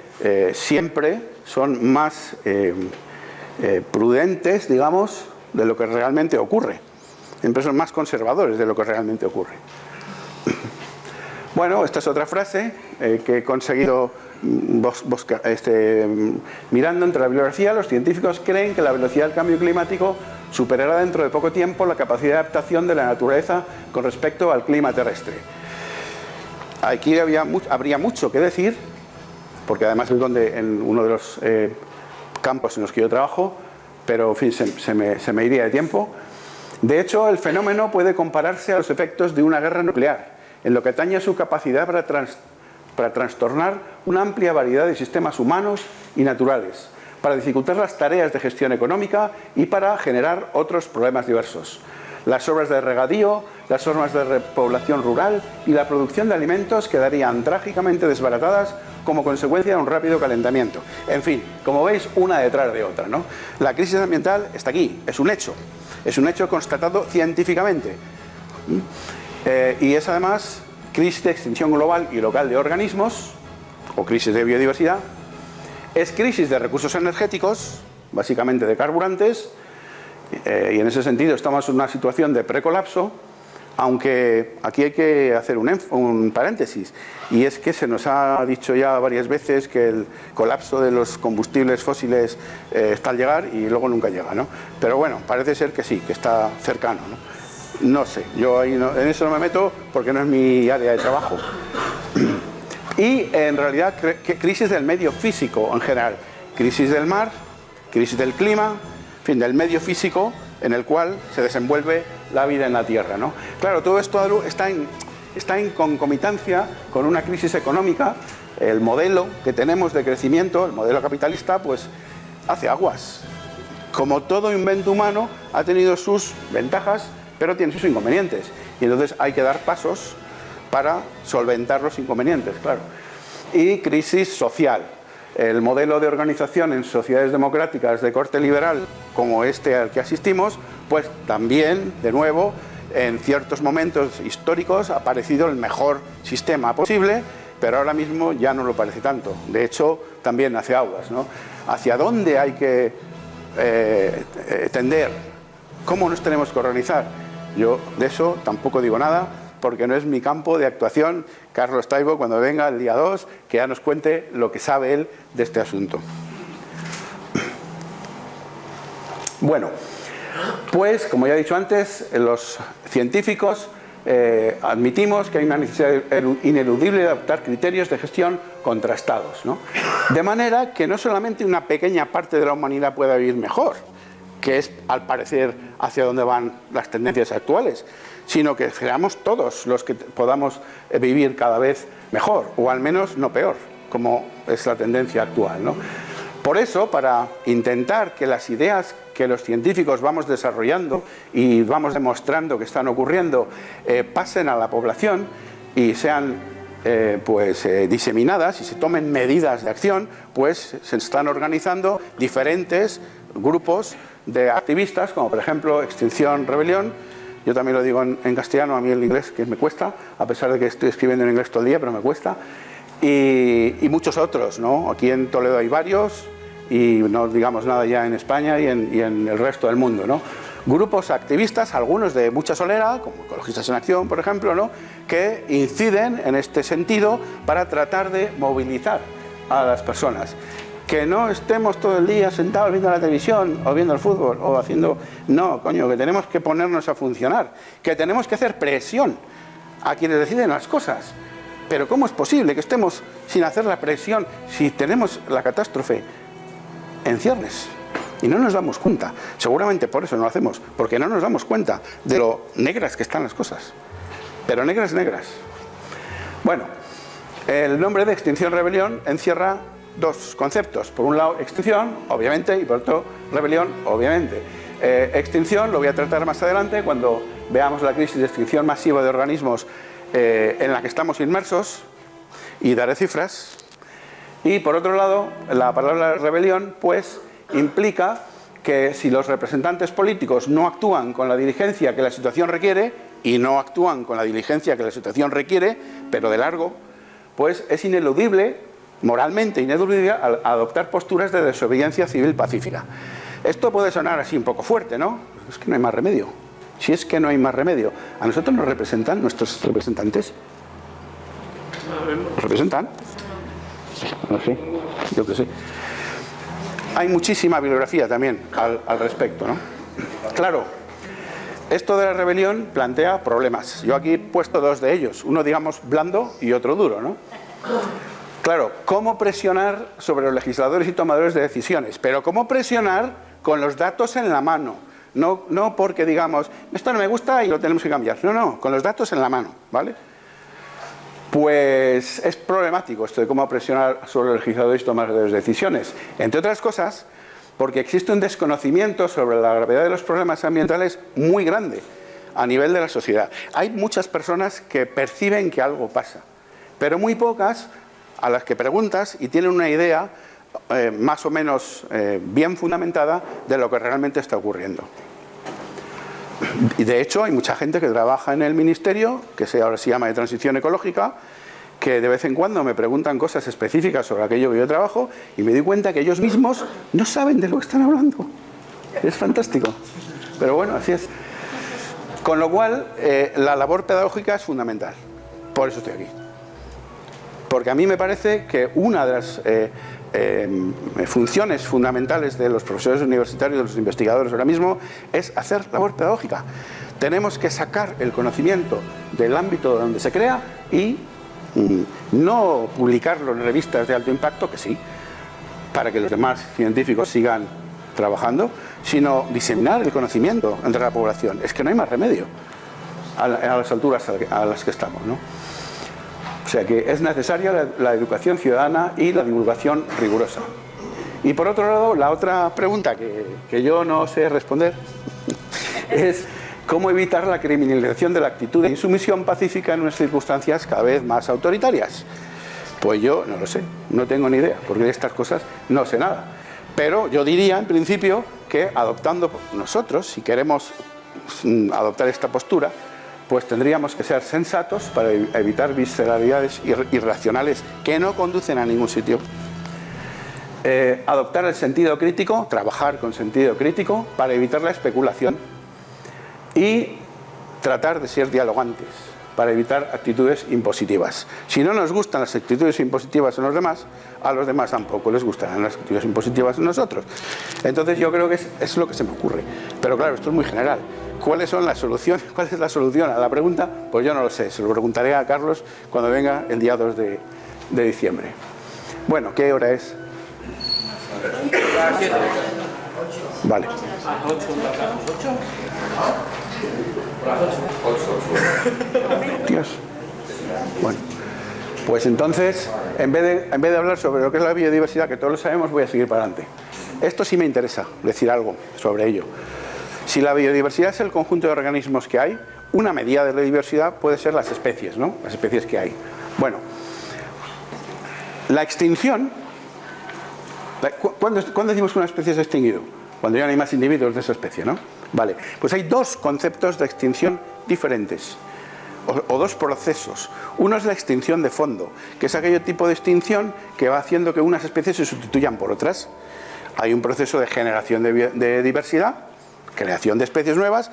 siempre son más prudentes, digamos, de lo que realmente ocurre. Siempre son más conservadores de lo que realmente ocurre. Bueno, esta es otra frase que he conseguido mirando entre la bibliografía. Los científicos creen que la velocidad del cambio climático superará dentro de poco tiempo la capacidad de adaptación de la naturaleza con respecto al clima terrestre. Aquí habría mucho que decir, porque además es en uno de los campos en los que yo trabajo, pero en fin, se me iría de tiempo. De hecho, el fenómeno puede compararse a los efectos de una guerra nuclear, en lo que atañe a su capacidad para trastornar una amplia variedad de sistemas humanos y naturales, para dificultar las tareas de gestión económica y para generar otros problemas diversos. Las obras de regadío, las formas de repoblación rural y la producción de alimentos quedarían trágicamente desbaratadas como consecuencia de un rápido calentamiento. En fin, como veis, una detrás de otra, ¿no? La crisis ambiental está aquí, es un hecho constatado científicamente. Y es además crisis de extinción global y local de organismos, o crisis de biodiversidad, es crisis de recursos energéticos, básicamente de carburantes, y en ese sentido estamos en una situación de precolapso, aunque aquí hay que hacer un paréntesis, y es que se nos ha dicho ya varias veces que el colapso de los combustibles fósiles está al llegar y luego nunca llega, ¿no? Pero bueno, parece ser que sí, que está cercano, ¿no? No sé, yo ahí en eso no me meto porque no es mi área de trabajo. Y en realidad crisis del medio físico en general, crisis del mar, crisis del clima, en fin, del medio físico en el cual se desenvuelve la vida en la Tierra, ¿no? Claro, todo esto está en concomitancia con una crisis económica. El modelo que tenemos de crecimiento, el modelo capitalista, pues hace aguas. Como todo invento humano, ha tenido sus ventajas, pero tiene sus inconvenientes. Y entonces hay que dar pasos para solventar los inconvenientes, claro. Y crisis social. El modelo de organización en sociedades democráticas de corte liberal, como este al que asistimos, pues también, de nuevo, en ciertos momentos históricos ha parecido el mejor sistema posible, pero ahora mismo ya no lo parece tanto. De hecho, también hacia aguas, ¿no? ¿Hacia dónde hay que tender? ¿Cómo nos tenemos que organizar? Yo de eso tampoco digo nada, porque no es mi campo de actuación. Carlos Taibo, cuando venga el día 2, que ya nos cuente lo que sabe él de este asunto. Bueno, pues como ya he dicho antes, los científicos admitimos que hay una necesidad ineludible de adoptar criterios de gestión contrastados, ¿no? De manera que no solamente una pequeña parte de la humanidad pueda vivir mejor, que es al parecer hacia donde van las tendencias actuales, sino que seamos todos los que podamos vivir cada vez mejor, o al menos no peor, como es la tendencia actual, ¿no? Por eso, para intentar que las ideas que los científicos vamos desarrollando y vamos demostrando que están ocurriendo pasen a la población y sean diseminadas y se tomen medidas de acción, pues se están organizando diferentes grupos de activistas, como por ejemplo Extinción Rebelión. Yo también lo digo en castellano, a mí el inglés que me cuesta, a pesar de que estoy escribiendo en inglés todo el día, pero me cuesta. Y muchos otros, ¿no? Aquí en Toledo hay varios, y no digamos nada ya en España y en el resto del mundo, ¿no? Grupos activistas, algunos de mucha solera, como Ecologistas en Acción, por ejemplo, ¿no?, que inciden en este sentido para tratar de movilizar a las personas. Que no estemos todo el día sentados viendo la televisión o viendo el fútbol o haciendo... No, coño, que tenemos que ponernos a funcionar, que tenemos que hacer presión a quienes deciden las cosas. Pero ¿cómo es posible que estemos sin hacer la presión si tenemos la catástrofe en ciernes? Y no nos damos cuenta. Seguramente por eso no lo hacemos, porque no nos damos cuenta de lo negras que están las cosas. Pero negras, negras. Bueno, el nombre de Extinción Rebelión encierra dos conceptos. Por un lado, extinción, obviamente, y por otro, rebelión, obviamente. Extinción lo voy a tratar más adelante, cuando veamos la crisis de extinción masiva de organismos en la que estamos inmersos, y daré cifras. Y por otro lado, la palabra rebelión pues implica que si los representantes políticos no actúan con la diligencia que la situación requiere, y no actúan con la diligencia que la situación requiere, pero de largo, pues es ineludible, moralmente ineludible, adoptar posturas de desobediencia civil pacífica. Esto puede sonar así un poco fuerte, ¿no? Es que no hay más remedio. Si es que no hay más remedio. ¿A nosotros nos representan nuestros representantes? ¿Nos representan? No sé, yo qué sé. Hay muchísima bibliografía también al respecto, ¿no? Claro, esto de la rebelión plantea problemas. Yo aquí he puesto dos de ellos, uno digamos blando y otro duro, ¿no? Claro, ¿cómo presionar sobre los legisladores y tomadores de decisiones? Pero ¿cómo presionar con los datos en la mano? No porque digamos, esto no me gusta y lo tenemos que cambiar. No, con los datos en la mano, ¿vale? Pues es problemático esto de cómo presionar sobre los legisladores y tomadores de decisiones. Entre otras cosas, porque existe un desconocimiento sobre la gravedad de los problemas ambientales muy grande a nivel de la sociedad. Hay muchas personas que perciben que algo pasa, pero muy pocas a las que preguntas y tienen una idea más o menos bien fundamentada de lo que realmente está ocurriendo. Y de hecho hay mucha gente que trabaja en el ministerio, que ahora se llama de Transición Ecológica, que de vez en cuando me preguntan cosas específicas sobre aquello que yo trabajo y me doy cuenta que ellos mismos no saben de lo que están hablando. Es fantástico. Pero bueno, así es. Con lo cual, la labor pedagógica es fundamental. Por eso estoy aquí. Porque a mí me parece que una de las funciones fundamentales de los profesores universitarios, de los investigadores ahora mismo, es hacer labor pedagógica. Tenemos que sacar el conocimiento del ámbito donde se crea y no publicarlo en revistas de alto impacto, que sí, para que los demás científicos sigan trabajando, sino diseminar el conocimiento entre la población. Es que no hay más remedio a las alturas a las que estamos, ¿no? O sea que es necesaria la educación ciudadana y la divulgación rigurosa. Y por otro lado, la otra pregunta que yo no sé responder es cómo evitar la criminalización de la actitud de insumisión pacífica en unas circunstancias cada vez más autoritarias. Pues yo no lo sé, no tengo ni idea, porque de estas cosas no sé nada. Pero yo diría, en principio, que adoptando nosotros, si queremos adoptar esta postura, pues tendríamos que ser sensatos para evitar visceralidades irracionales que no conducen a ningún sitio. Adoptar el sentido crítico, trabajar con sentido crítico para evitar la especulación y tratar de ser dialogantes para evitar actitudes impositivas. Si no nos gustan las actitudes impositivas en los demás, a los demás tampoco les gustarán las actitudes impositivas en nosotros. Entonces yo creo que es lo que se me ocurre. Pero claro, esto es muy general. ¿Cuál es la solución a la pregunta? Pues yo no lo sé. Se lo preguntaré a Carlos cuando venga el día 2 de diciembre. Bueno, ¿qué hora es? Vale. Dios. Bueno, pues entonces, en vez de hablar sobre lo que es la biodiversidad, que todos lo sabemos, voy a seguir para adelante. Esto sí me interesa decir algo sobre ello. Si la biodiversidad es el conjunto de organismos que hay, una medida de la diversidad puede ser las especies, ¿no? Las especies que hay. Bueno, la extinción. ¿Cuándo decimos que una especie se ha extinguido? Cuando ya no hay más individuos de esa especie, ¿no? Vale, pues hay dos conceptos de extinción diferentes, o dos procesos. Uno es la extinción de fondo, que es aquel tipo de extinción que va haciendo que unas especies se sustituyan por otras. Hay un proceso de generación de diversidad, creación de especies nuevas,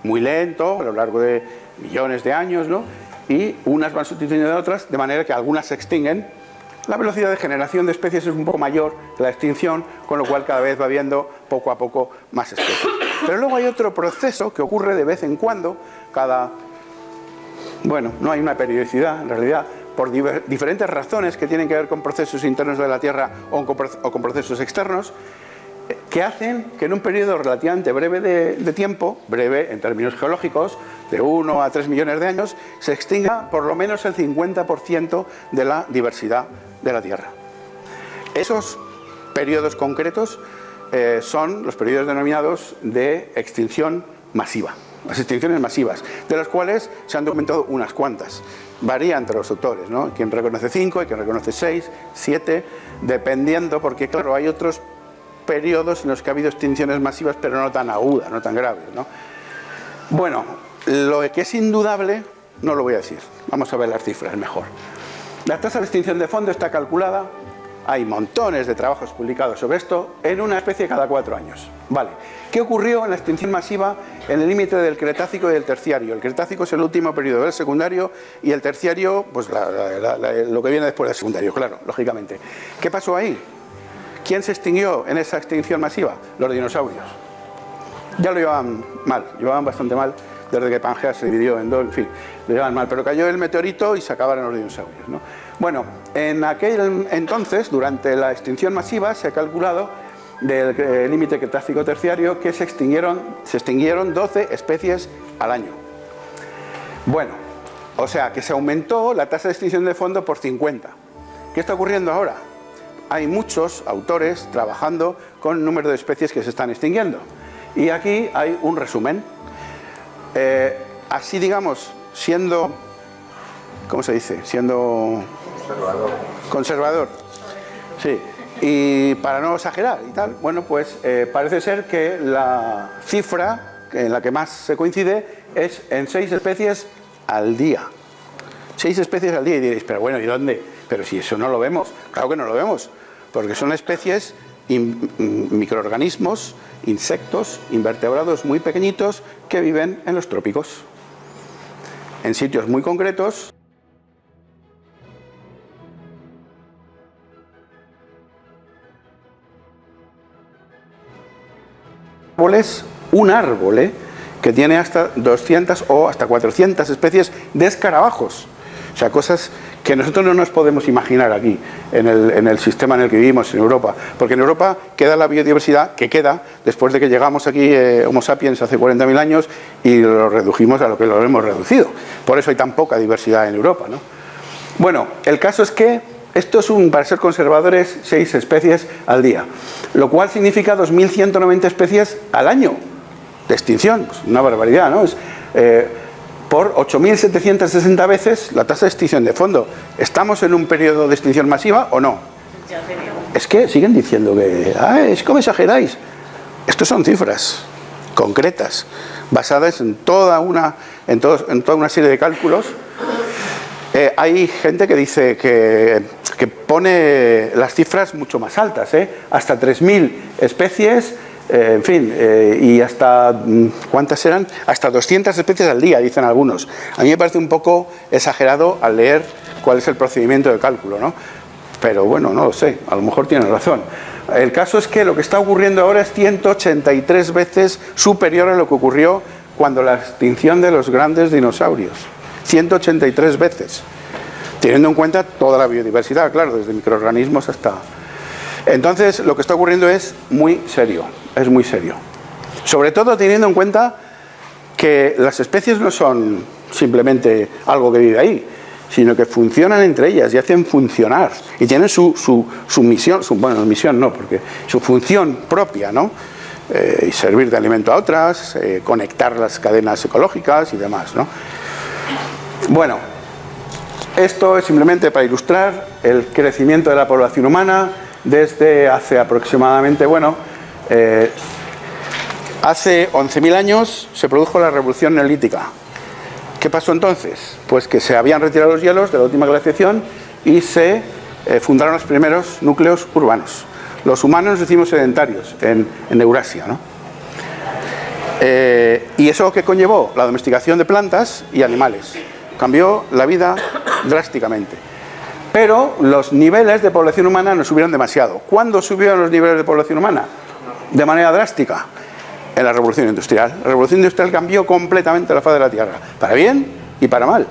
muy lento, a lo largo de millones de años, ¿no? Y unas van sustituyendo a otras, de manera que algunas se extinguen. La velocidad de generación de especies es un poco mayor que la extinción, con lo cual cada vez va habiendo poco a poco más especies. Pero luego hay otro proceso que ocurre de vez en cuando, bueno, no hay una periodicidad en realidad, por diferentes razones que tienen que ver con procesos internos de la Tierra o con procesos externos, que hacen que en un periodo relativamente breve de tiempo, breve en términos geológicos, de 1 a 3 millones de años, se extinga por lo menos el 50% de la diversidad de la Tierra. Esos periodos concretos son los periodos denominados de extinción masiva, las extinciones masivas, de las cuales se han documentado unas cuantas. Varía entre los autores, ¿no? Quien reconoce 5, hay quien reconoce 6, 7, dependiendo, porque claro, hay otros periodos en los que ha habido extinciones masivas, pero no tan agudas, no tan graves, ¿no? Bueno, lo que es indudable, no lo voy a decir. Vamos a ver las cifras mejor. La tasa de extinción de fondo está calculada, hay montones de trabajos publicados sobre esto, en una especie cada 4 años. Vale. ¿Qué ocurrió en la extinción masiva en el límite del Cretácico y del Terciario? El Cretácico es el último periodo del Secundario y el Terciario, pues lo que viene después del Secundario, claro, lógicamente. ¿Qué pasó ahí? ¿Quién se extinguió en esa extinción masiva? Los dinosaurios. Ya lo llevaban mal, llevaban bastante mal desde que Pangea se dividió en dos, en fin, lo llevaban mal, pero cayó el meteorito y se acabaron los dinosaurios, ¿no? Bueno, en aquel entonces, durante la extinción masiva, se ha calculado del límite Cretácico Terciario que se extinguieron 12 especies al año. Bueno, o sea que se aumentó la tasa de extinción de fondo por 50. ¿Qué está ocurriendo ahora? Hay muchos autores trabajando con el número de especies que se están extinguiendo. Y aquí hay un resumen. Así, digamos, siendo, ¿cómo se dice? Siendo conservador. Sí. Y para no exagerar y tal, bueno, pues parece ser que la cifra en la que más se coincide es en 6 especies al día. 6 especies al día, y diréis, pero bueno, ¿y dónde? Pero si eso no lo vemos, claro que no lo vemos, porque son especies, microorganismos, insectos, invertebrados muy pequeñitos que viven en los trópicos, en sitios muy concretos. Un árbol que tiene hasta 200 o hasta 400 especies de escarabajos. O sea, cosas que nosotros no nos podemos imaginar aquí, en el sistema en el que vivimos, en Europa. Porque en Europa queda la biodiversidad que queda después de que llegamos aquí, Homo sapiens, hace 40.000 años, y lo redujimos a lo que lo hemos reducido. Por eso hay tan poca diversidad en Europa, ¿no? Bueno, el caso es que esto es para ser conservadores, 6 especies al día, lo cual significa 2.190 especies al año de extinción. Pues una barbaridad, ¿no? Es, por 8.760 veces la tasa de extinción de fondo. ¿Estamos en un periodo de extinción masiva o no? Es que siguen diciendo que es como exageráis. Estos son cifras concretas. basadas en toda una serie de cálculos. Hay gente que dice que pone las cifras mucho más altas, hasta 3.000 especies, en fin, y hasta, ¿cuántas eran? Hasta 200 especies al día, dicen algunos. A mí me parece un poco exagerado al leer cuál es el procedimiento de cálculo, ¿no? Pero bueno, no lo sé, a lo mejor tienen razón. El caso es que lo que está ocurriendo ahora es 183 veces superior a lo que ocurrió cuando la extinción de los grandes dinosaurios. 183 veces, teniendo en cuenta toda la biodiversidad, claro, desde microorganismos hasta... Entonces, lo que está ocurriendo es muy serio, Sobre todo teniendo en cuenta que las especies no son simplemente algo que vive ahí, sino que funcionan entre ellas y hacen funcionar, y tienen su misión, bueno, misión no, porque su función propia, ¿no? Y servir de alimento a otras, conectar las cadenas ecológicas y demás, ¿no? Bueno, esto es simplemente para ilustrar el crecimiento de la población humana desde hace aproximadamente, hace 11.000 años se produjo la revolución neolítica. ¿Qué pasó entonces? Pues que se habían retirado los hielos de la última glaciación y se fundaron los primeros núcleos urbanos. Los humanos nos hicimos sedentarios en Eurasia, ¿no? ¿Y eso qué conllevó? La domesticación de plantas y animales. Cambió la vida drásticamente. Pero los niveles de población humana no subieron demasiado. ¿Cuándo subieron los niveles de población humana? De manera drástica. En la revolución industrial. La revolución industrial cambió completamente la faz de la Tierra. Para bien y para mal.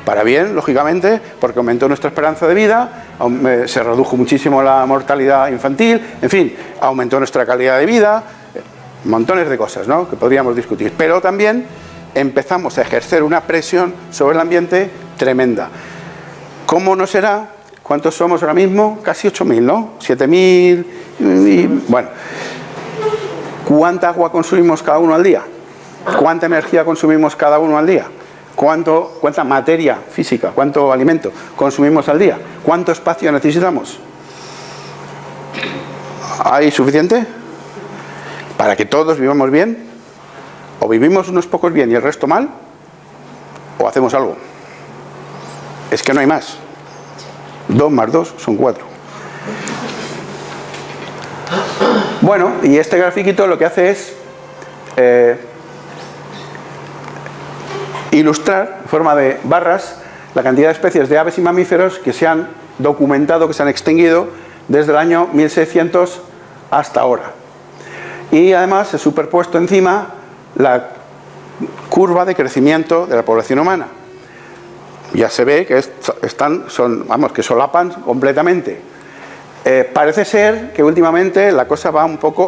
Para bien, lógicamente, porque aumentó nuestra esperanza de vida, se redujo muchísimo la mortalidad infantil, en fin, aumentó nuestra calidad de vida, montones de cosas, ¿no?, que podríamos discutir. Pero también empezamos a ejercer una presión sobre el ambiente tremenda. ¿Cómo no será? ¿Cuántos somos ahora mismo? Casi 8.000, ¿no? 7.000 y bueno. ¿Cuánta agua consumimos cada uno al día? ¿Cuánta energía consumimos cada uno al día? ¿Cuánta materia física, cuánto alimento consumimos al día? ¿Cuánto espacio necesitamos? ¿Hay suficiente para que todos vivamos bien? ¿O vivimos unos pocos bien y el resto mal? ¿O hacemos algo? Es que no hay más. 2 más 2 son 4. Bueno, y este grafiquito lo que hace es ilustrar en forma de barras la cantidad de especies de aves y mamíferos que se han documentado, que se han extinguido desde el año 1600 hasta ahora. Y además se ha superpuesto encima la curva de crecimiento de la población humana. Ya se ve que que solapan completamente. Parece ser que últimamente la cosa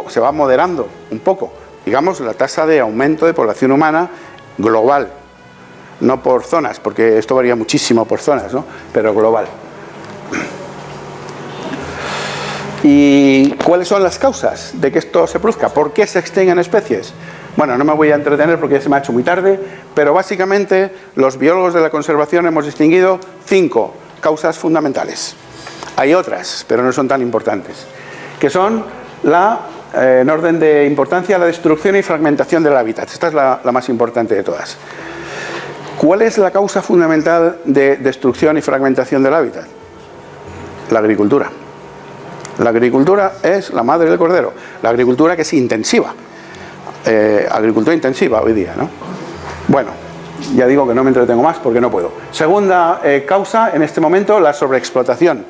se va moderando un poco, digamos, la tasa de aumento de población humana global. No por zonas, porque esto varía muchísimo por zonas, ¿no?, pero global. ¿Y cuáles son las causas de que esto se produzca? ¿Por qué se extinguen especies? Bueno, no me voy a entretener porque ya se me ha hecho muy tarde, pero básicamente los biólogos de la conservación hemos distinguido 5 causas fundamentales. Hay otras, pero no son tan importantes, que son en orden de importancia, la destrucción y fragmentación del hábitat. Esta es la más importante de todas. ¿Cuál es la causa fundamental de destrucción y fragmentación del hábitat? La agricultura. La agricultura es la madre del cordero. La agricultura que es intensiva. Agricultura intensiva hoy día, ¿no? Bueno, ya digo que no me entretengo más porque no puedo. Segunda causa, en este momento, la sobreexplotación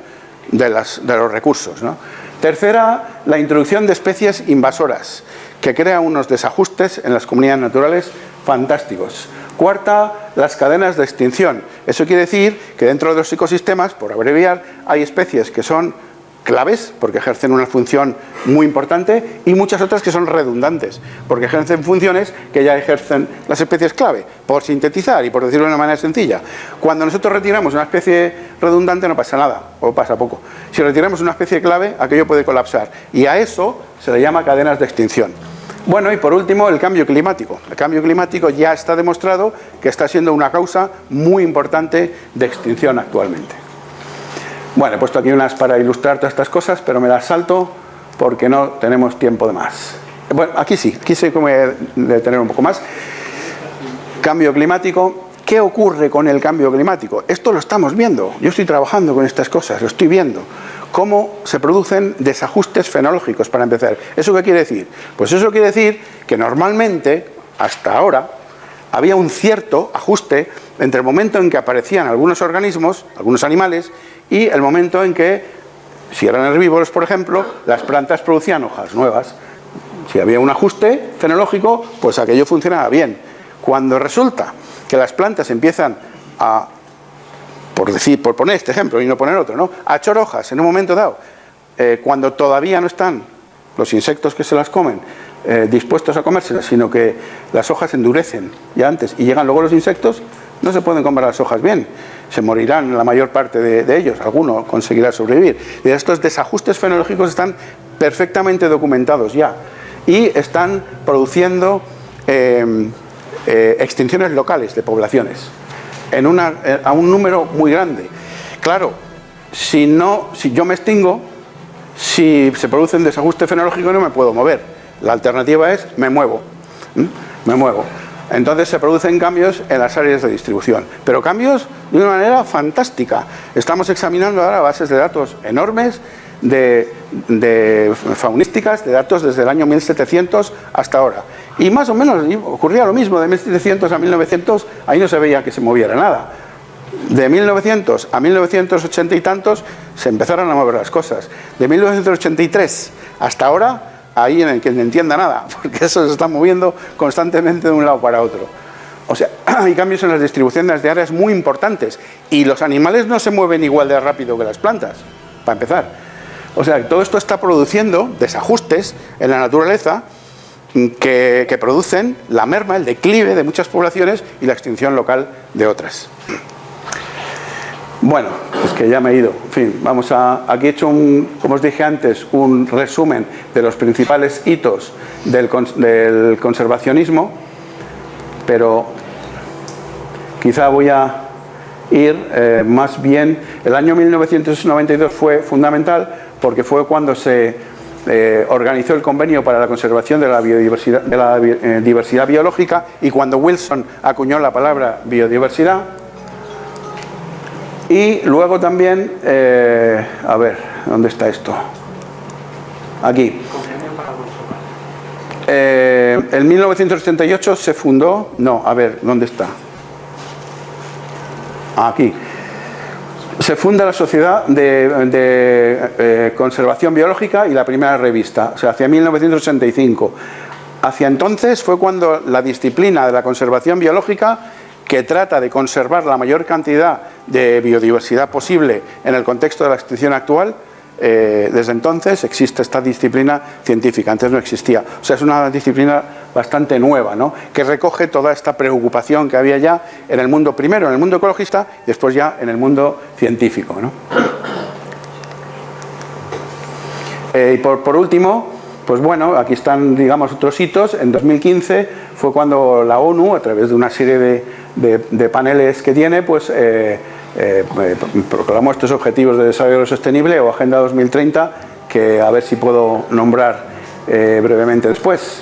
de los recursos, ¿no? Tercera, la introducción de especies invasoras, que crea unos desajustes en las comunidades naturales fantásticos. Cuarta, las cadenas de extinción. Eso quiere decir que dentro de los ecosistemas, por abreviar, hay especies que son claves, porque ejercen una función muy importante, y muchas otras que son redundantes, porque ejercen funciones que ya ejercen las especies clave, por sintetizar y por decirlo de una manera sencilla. Cuando nosotros retiramos una especie redundante no pasa nada, o pasa poco. Si retiramos una especie clave, aquello puede colapsar, y a eso se le llama cadenas de extinción. Bueno, y por último, el cambio climático. El cambio climático ya está demostrado que está siendo una causa muy importante de extinción actualmente. Bueno, he puesto aquí unas para ilustrar todas estas cosas, pero me las salto porque no tenemos tiempo de más. Bueno, aquí sí me voy a detener un poco más. Cambio climático. ¿Qué ocurre con el cambio climático? Esto lo estamos viendo. Yo estoy trabajando con estas cosas, lo estoy viendo. Cómo se producen desajustes fenológicos, para empezar. ¿Eso qué quiere decir? Pues eso quiere decir que normalmente, hasta ahora, había un cierto ajuste entre el momento en que aparecían algunos organismos, algunos animales, y el momento en que, si eran herbívoros, por ejemplo, las plantas producían hojas nuevas. Si había un ajuste fenológico, pues aquello funcionaba bien. Cuando resulta que las plantas empiezan a, por poner este ejemplo y no poner otro, ¿no?, a echar hojas en un momento dado, cuando todavía no están los insectos que se las comen dispuestos a comérselas, sino que las hojas endurecen ya antes y llegan luego los insectos, no se pueden comer las hojas bien, se morirán la mayor parte de ellos, alguno conseguirá sobrevivir. Y estos desajustes fenológicos están perfectamente documentados ya y están produciendo extinciones locales de poblaciones a un número muy grande. Claro, si yo me extingo, si se produce un desajuste fenológico, no me puedo mover. La alternativa es me muevo. Entonces se producen cambios en las áreas de distribución, pero cambios de una manera fantástica. Estamos examinando ahora bases de datos enormes de faunísticas, de datos desde el año 1700 hasta ahora. Y más o menos ocurría lo mismo, de 1700 a 1900, ahí no se veía que se moviera nada. De 1900 a 1980 y tantos se empezaron a mover las cosas. De 1983 hasta ahora, ahí en el que no entienda nada, porque eso se está moviendo constantemente de un lado para otro. O sea, hay cambios en las distribuciones de áreas muy importantes y los animales no se mueven igual de rápido que las plantas, para empezar. O sea, todo esto está produciendo desajustes en la naturaleza que producen la merma, el declive de muchas poblaciones y la extinción local de otras. Bueno, es que ya me he ido. En fin, aquí he hecho, como os dije antes, un resumen de los principales hitos del conservacionismo, pero quizá voy a ir más bien. El año 1992 fue fundamental porque fue cuando se organizó el convenio para la conservación de la biodiversidad, diversidad biológica, y cuando Wilson acuñó la palabra biodiversidad. Y luego también, a ver, ¿dónde está esto? Aquí. En 1978 se fundó, no, a ver, ¿dónde está? Aquí. Se funda la Sociedad de Conservación Biológica y la primera revista, o sea, hacia 1985. Hacia entonces fue cuando la disciplina de la conservación biológica, que trata de conservar la mayor cantidad de biodiversidad posible en el contexto de la extinción actual, desde entonces existe esta disciplina científica, antes no existía. O sea, es una disciplina bastante nueva, ¿no?, que recoge toda esta preocupación que había ya en el mundo, primero en el mundo ecologista y después ya en el mundo científico, ¿no? Y por último, pues bueno, aquí están, digamos, otros hitos. En 2015 fue cuando la ONU, a través de una serie de paneles que tiene, pues proclamó estos objetivos de desarrollo sostenible o Agenda 2030, que a ver si puedo nombrar brevemente después.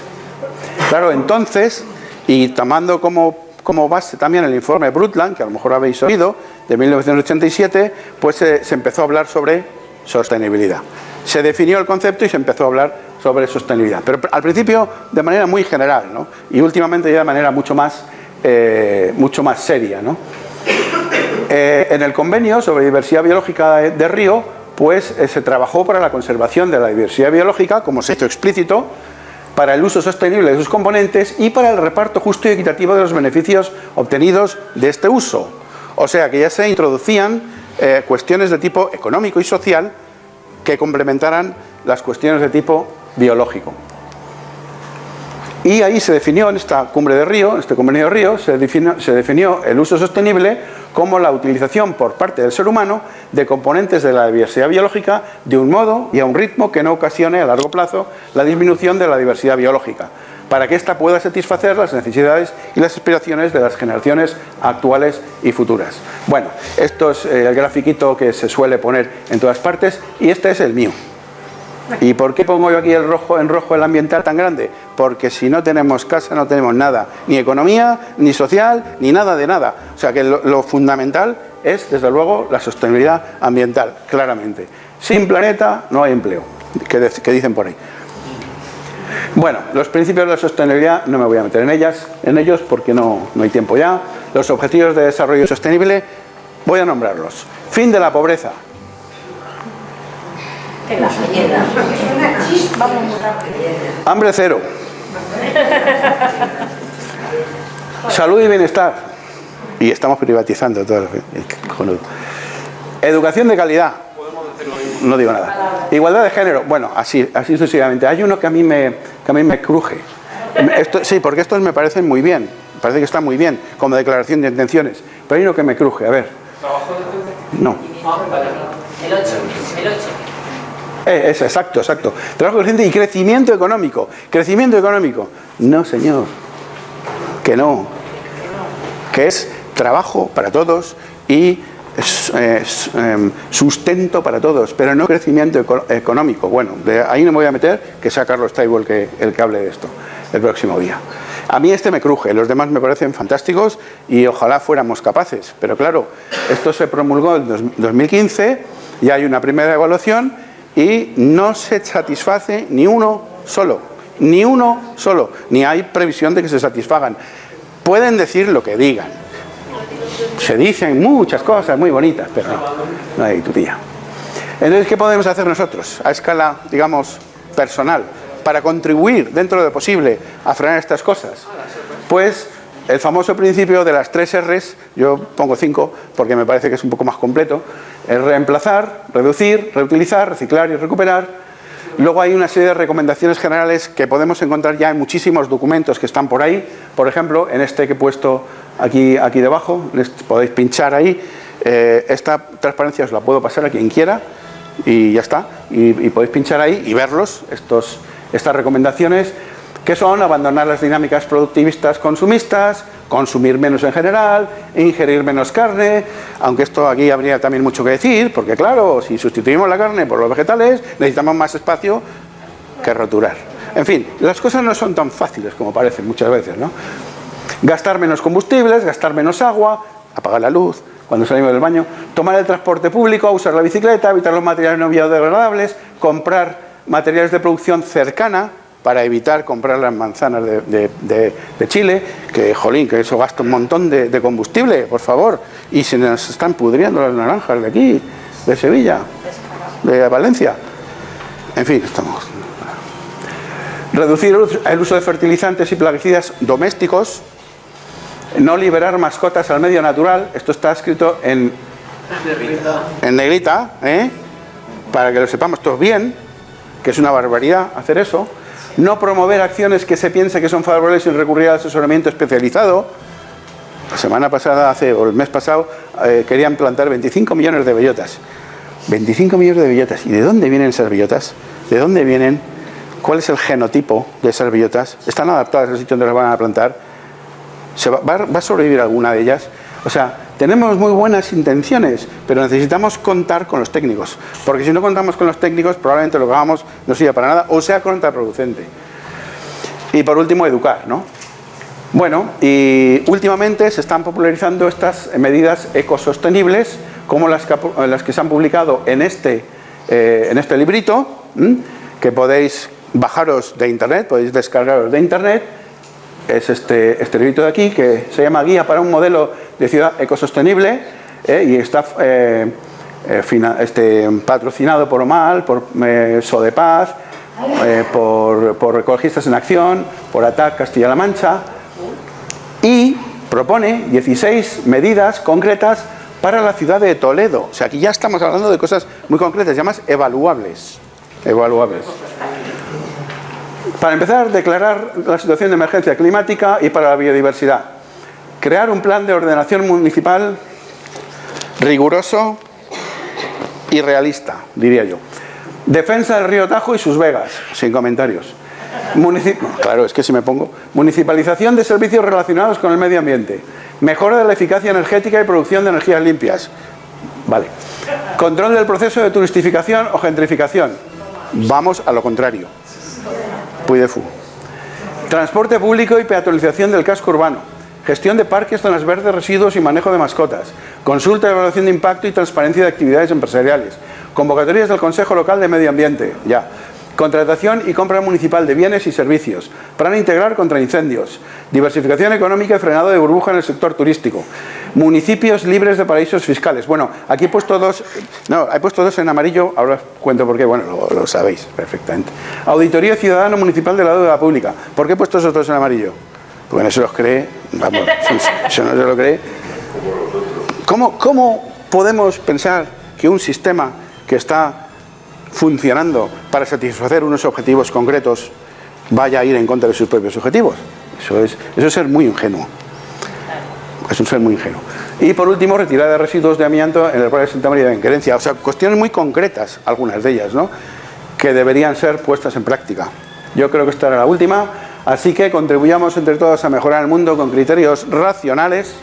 Claro, entonces, y tomando como base también el informe Brundtland, que a lo mejor habéis oído, de 1987, pues se empezó a hablar sobre sostenibilidad. Se definió el concepto y se empezó a hablar sobre sostenibilidad, pero al principio de manera muy general, ¿no?, y últimamente ya de manera mucho más seria, ¿no? En el convenio sobre diversidad biológica de Río, pues se trabajó para la conservación de la diversidad biológica, como se hizo explícito, para el uso sostenible de sus componentes y para el reparto justo y equitativo de los beneficios obtenidos de este uso. O sea que ya se introducían cuestiones de tipo económico y social que complementaran las cuestiones de tipo biológico. Y ahí se definió, en esta cumbre de Río, en este convenio de Río, se definió el uso sostenible como la utilización por parte del ser humano de componentes de la diversidad biológica de un modo y a un ritmo que no ocasione a largo plazo la disminución de la diversidad biológica, para que ésta pueda satisfacer las necesidades y las aspiraciones de las generaciones actuales y futuras. Bueno, esto es el grafiquito que se suele poner en todas partes y este es el mío. ¿Y por qué pongo yo aquí el rojo en rojo el ambiental tan grande? Porque si no tenemos casa no tenemos nada, ni economía, ni social, ni nada de nada. O sea que lo fundamental es, desde luego, la sostenibilidad ambiental, claramente. Sin planeta no hay empleo, que dicen por ahí. Bueno, los principios de la sostenibilidad no me voy a meter en ellos porque no hay tiempo ya. Los objetivos de desarrollo sostenible voy a nombrarlos. Fin de la pobreza. Hambre cero. Salud y bienestar. Y estamos privatizando todo. Educación de calidad. No digo nada. Igualdad de género. Bueno, así sucesivamente. Hay uno que a mí me cruje. Sí, porque estos me parecen muy bien. Parece que está muy bien como declaración de intenciones. Pero hay uno que me cruje. A ver. No. El 8. Es exacto. Trabajo consciente y crecimiento económico. Crecimiento económico. No, señor. Que no. Que es trabajo para todos y sustento para todos, pero no crecimiento económico. Bueno, de ahí no me voy a meter, que sea Carlos Taibo el que hable de esto el próximo día. A mí este me cruje, los demás me parecen fantásticos y ojalá fuéramos capaces. Pero claro, esto se promulgó en 2015, ya hay una primera evaluación y no se satisface ni uno solo, ni hay previsión de que se satisfagan. Pueden decir lo que digan, se dicen muchas cosas muy bonitas, pero no hay tutía. Entonces, ¿qué podemos hacer nosotros a escala, digamos, personal para contribuir dentro de lo posible a frenar estas cosas? Pues el famoso principio de las 3 R's, yo pongo 5 porque me parece que es un poco más completo, es reemplazar, reducir, reutilizar, reciclar y recuperar. Luego hay una serie de recomendaciones generales que podemos encontrar ya en muchísimos documentos que están por ahí. Por ejemplo, en este que he puesto aquí debajo, podéis pinchar ahí. Esta transparencia os la puedo pasar a quien quiera y ya está. Y podéis pinchar ahí y verlos, estas recomendaciones, que son abandonar las dinámicas productivistas consumistas, consumir menos en general, ingerir menos carne, aunque esto aquí habría también mucho que decir, porque claro, si sustituimos la carne por los vegetales, necesitamos más espacio que roturar. En fin, las cosas no son tan fáciles como parecen muchas veces, ¿no? Gastar menos combustibles, gastar menos agua, apagar la luz cuando salimos del baño, tomar el transporte público, usar la bicicleta, evitar los materiales no biodegradables, comprar materiales de producción cercana, para evitar comprar las manzanas de Chile, que jolín, que eso gasta un montón de combustible, por favor, y se nos están pudriendo las naranjas de aquí, de Sevilla, de Valencia. En fin, estamos. Reducir el uso de fertilizantes y plaguicidas domésticos, no liberar mascotas al medio natural, esto está escrito en negrita, para que lo sepamos todos bien, que es una barbaridad hacer eso. No promover acciones que se piense que son favorables sin recurrir al asesoramiento especializado. La semana pasada, o el mes pasado, querían plantar 25 millones de bellotas. 25 millones de bellotas. ¿Y de dónde vienen esas bellotas? ¿De dónde vienen? ¿Cuál es el genotipo de esas bellotas? ¿Están adaptadas al sitio donde las van a plantar? ¿Va a sobrevivir alguna de ellas? O sea, tenemos muy buenas intenciones, pero necesitamos contar con los técnicos, porque si no contamos con los técnicos, probablemente lo que hagamos no sirva para nada o sea contraproducente. Y por último, educar, ¿no? Bueno, y últimamente se están popularizando estas medidas ecosostenibles, como las que se han publicado en este librito, que podéis bajaros de internet, podéis descargaros de internet. Es este librito de aquí, que se llama Guía para un modelo de ciudad ecosostenible, y está patrocinado por OMAL, por Sodepaz, por Ecologistas en Acción, por ATAC Castilla-La Mancha, y propone 16 medidas concretas para la ciudad de Toledo. O sea, aquí ya estamos hablando de cosas muy concretas, además evaluables. Para empezar, declarar la situación de emergencia climática y para la biodiversidad. Crear un plan de ordenación municipal riguroso y realista, diría yo. Defensa del río Tajo y sus vegas, sin comentarios. Claro, es que si me pongo. Municipalización de servicios relacionados con el medio ambiente. Mejora de la eficacia energética y producción de energías limpias. Vale. Control del proceso de turistificación o gentrificación. Vamos a lo contrario. Puy de Fou. Transporte público y peatonalización del casco urbano. Gestión de parques, zonas verdes, residuos y manejo de mascotas. Consulta, evaluación de impacto y transparencia de actividades empresariales. Convocatorias del Consejo Local de Medio Ambiente. Ya. Contratación y compra municipal de bienes y servicios. Plan integral contra incendios. Diversificación económica y frenado de burbuja en el sector turístico. Municipios libres de paraísos fiscales. Bueno, aquí he puesto dos, no, he puesto dos en amarillo, ahora os cuento por qué, bueno, lo sabéis perfectamente. Auditoría Ciudadano Municipal de la Deuda Pública. ¿Por qué he puesto esos dos en amarillo? Porque no se los cree, vamos, eso no se lo cree. ¿Cómo podemos pensar que un sistema que está funcionando para satisfacer unos objetivos concretos vaya a ir en contra de sus propios objetivos? Eso es ser muy ingenuo. Es un ser muy ingenuo. Y por último, retirada de residuos de amianto en el Parque de Santa María de Benquerencia. O sea, cuestiones muy concretas, algunas de ellas, ¿no?, que deberían ser puestas en práctica. Yo creo que esta era la última. Así que contribuyamos entre todos a mejorar el mundo con criterios racionales.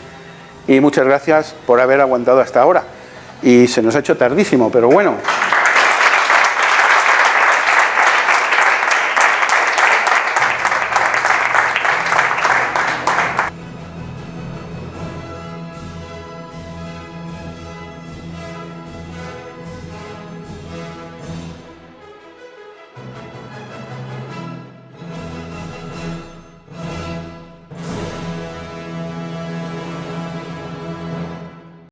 Y muchas gracias por haber aguantado hasta ahora. Y se nos ha hecho tardísimo, pero bueno.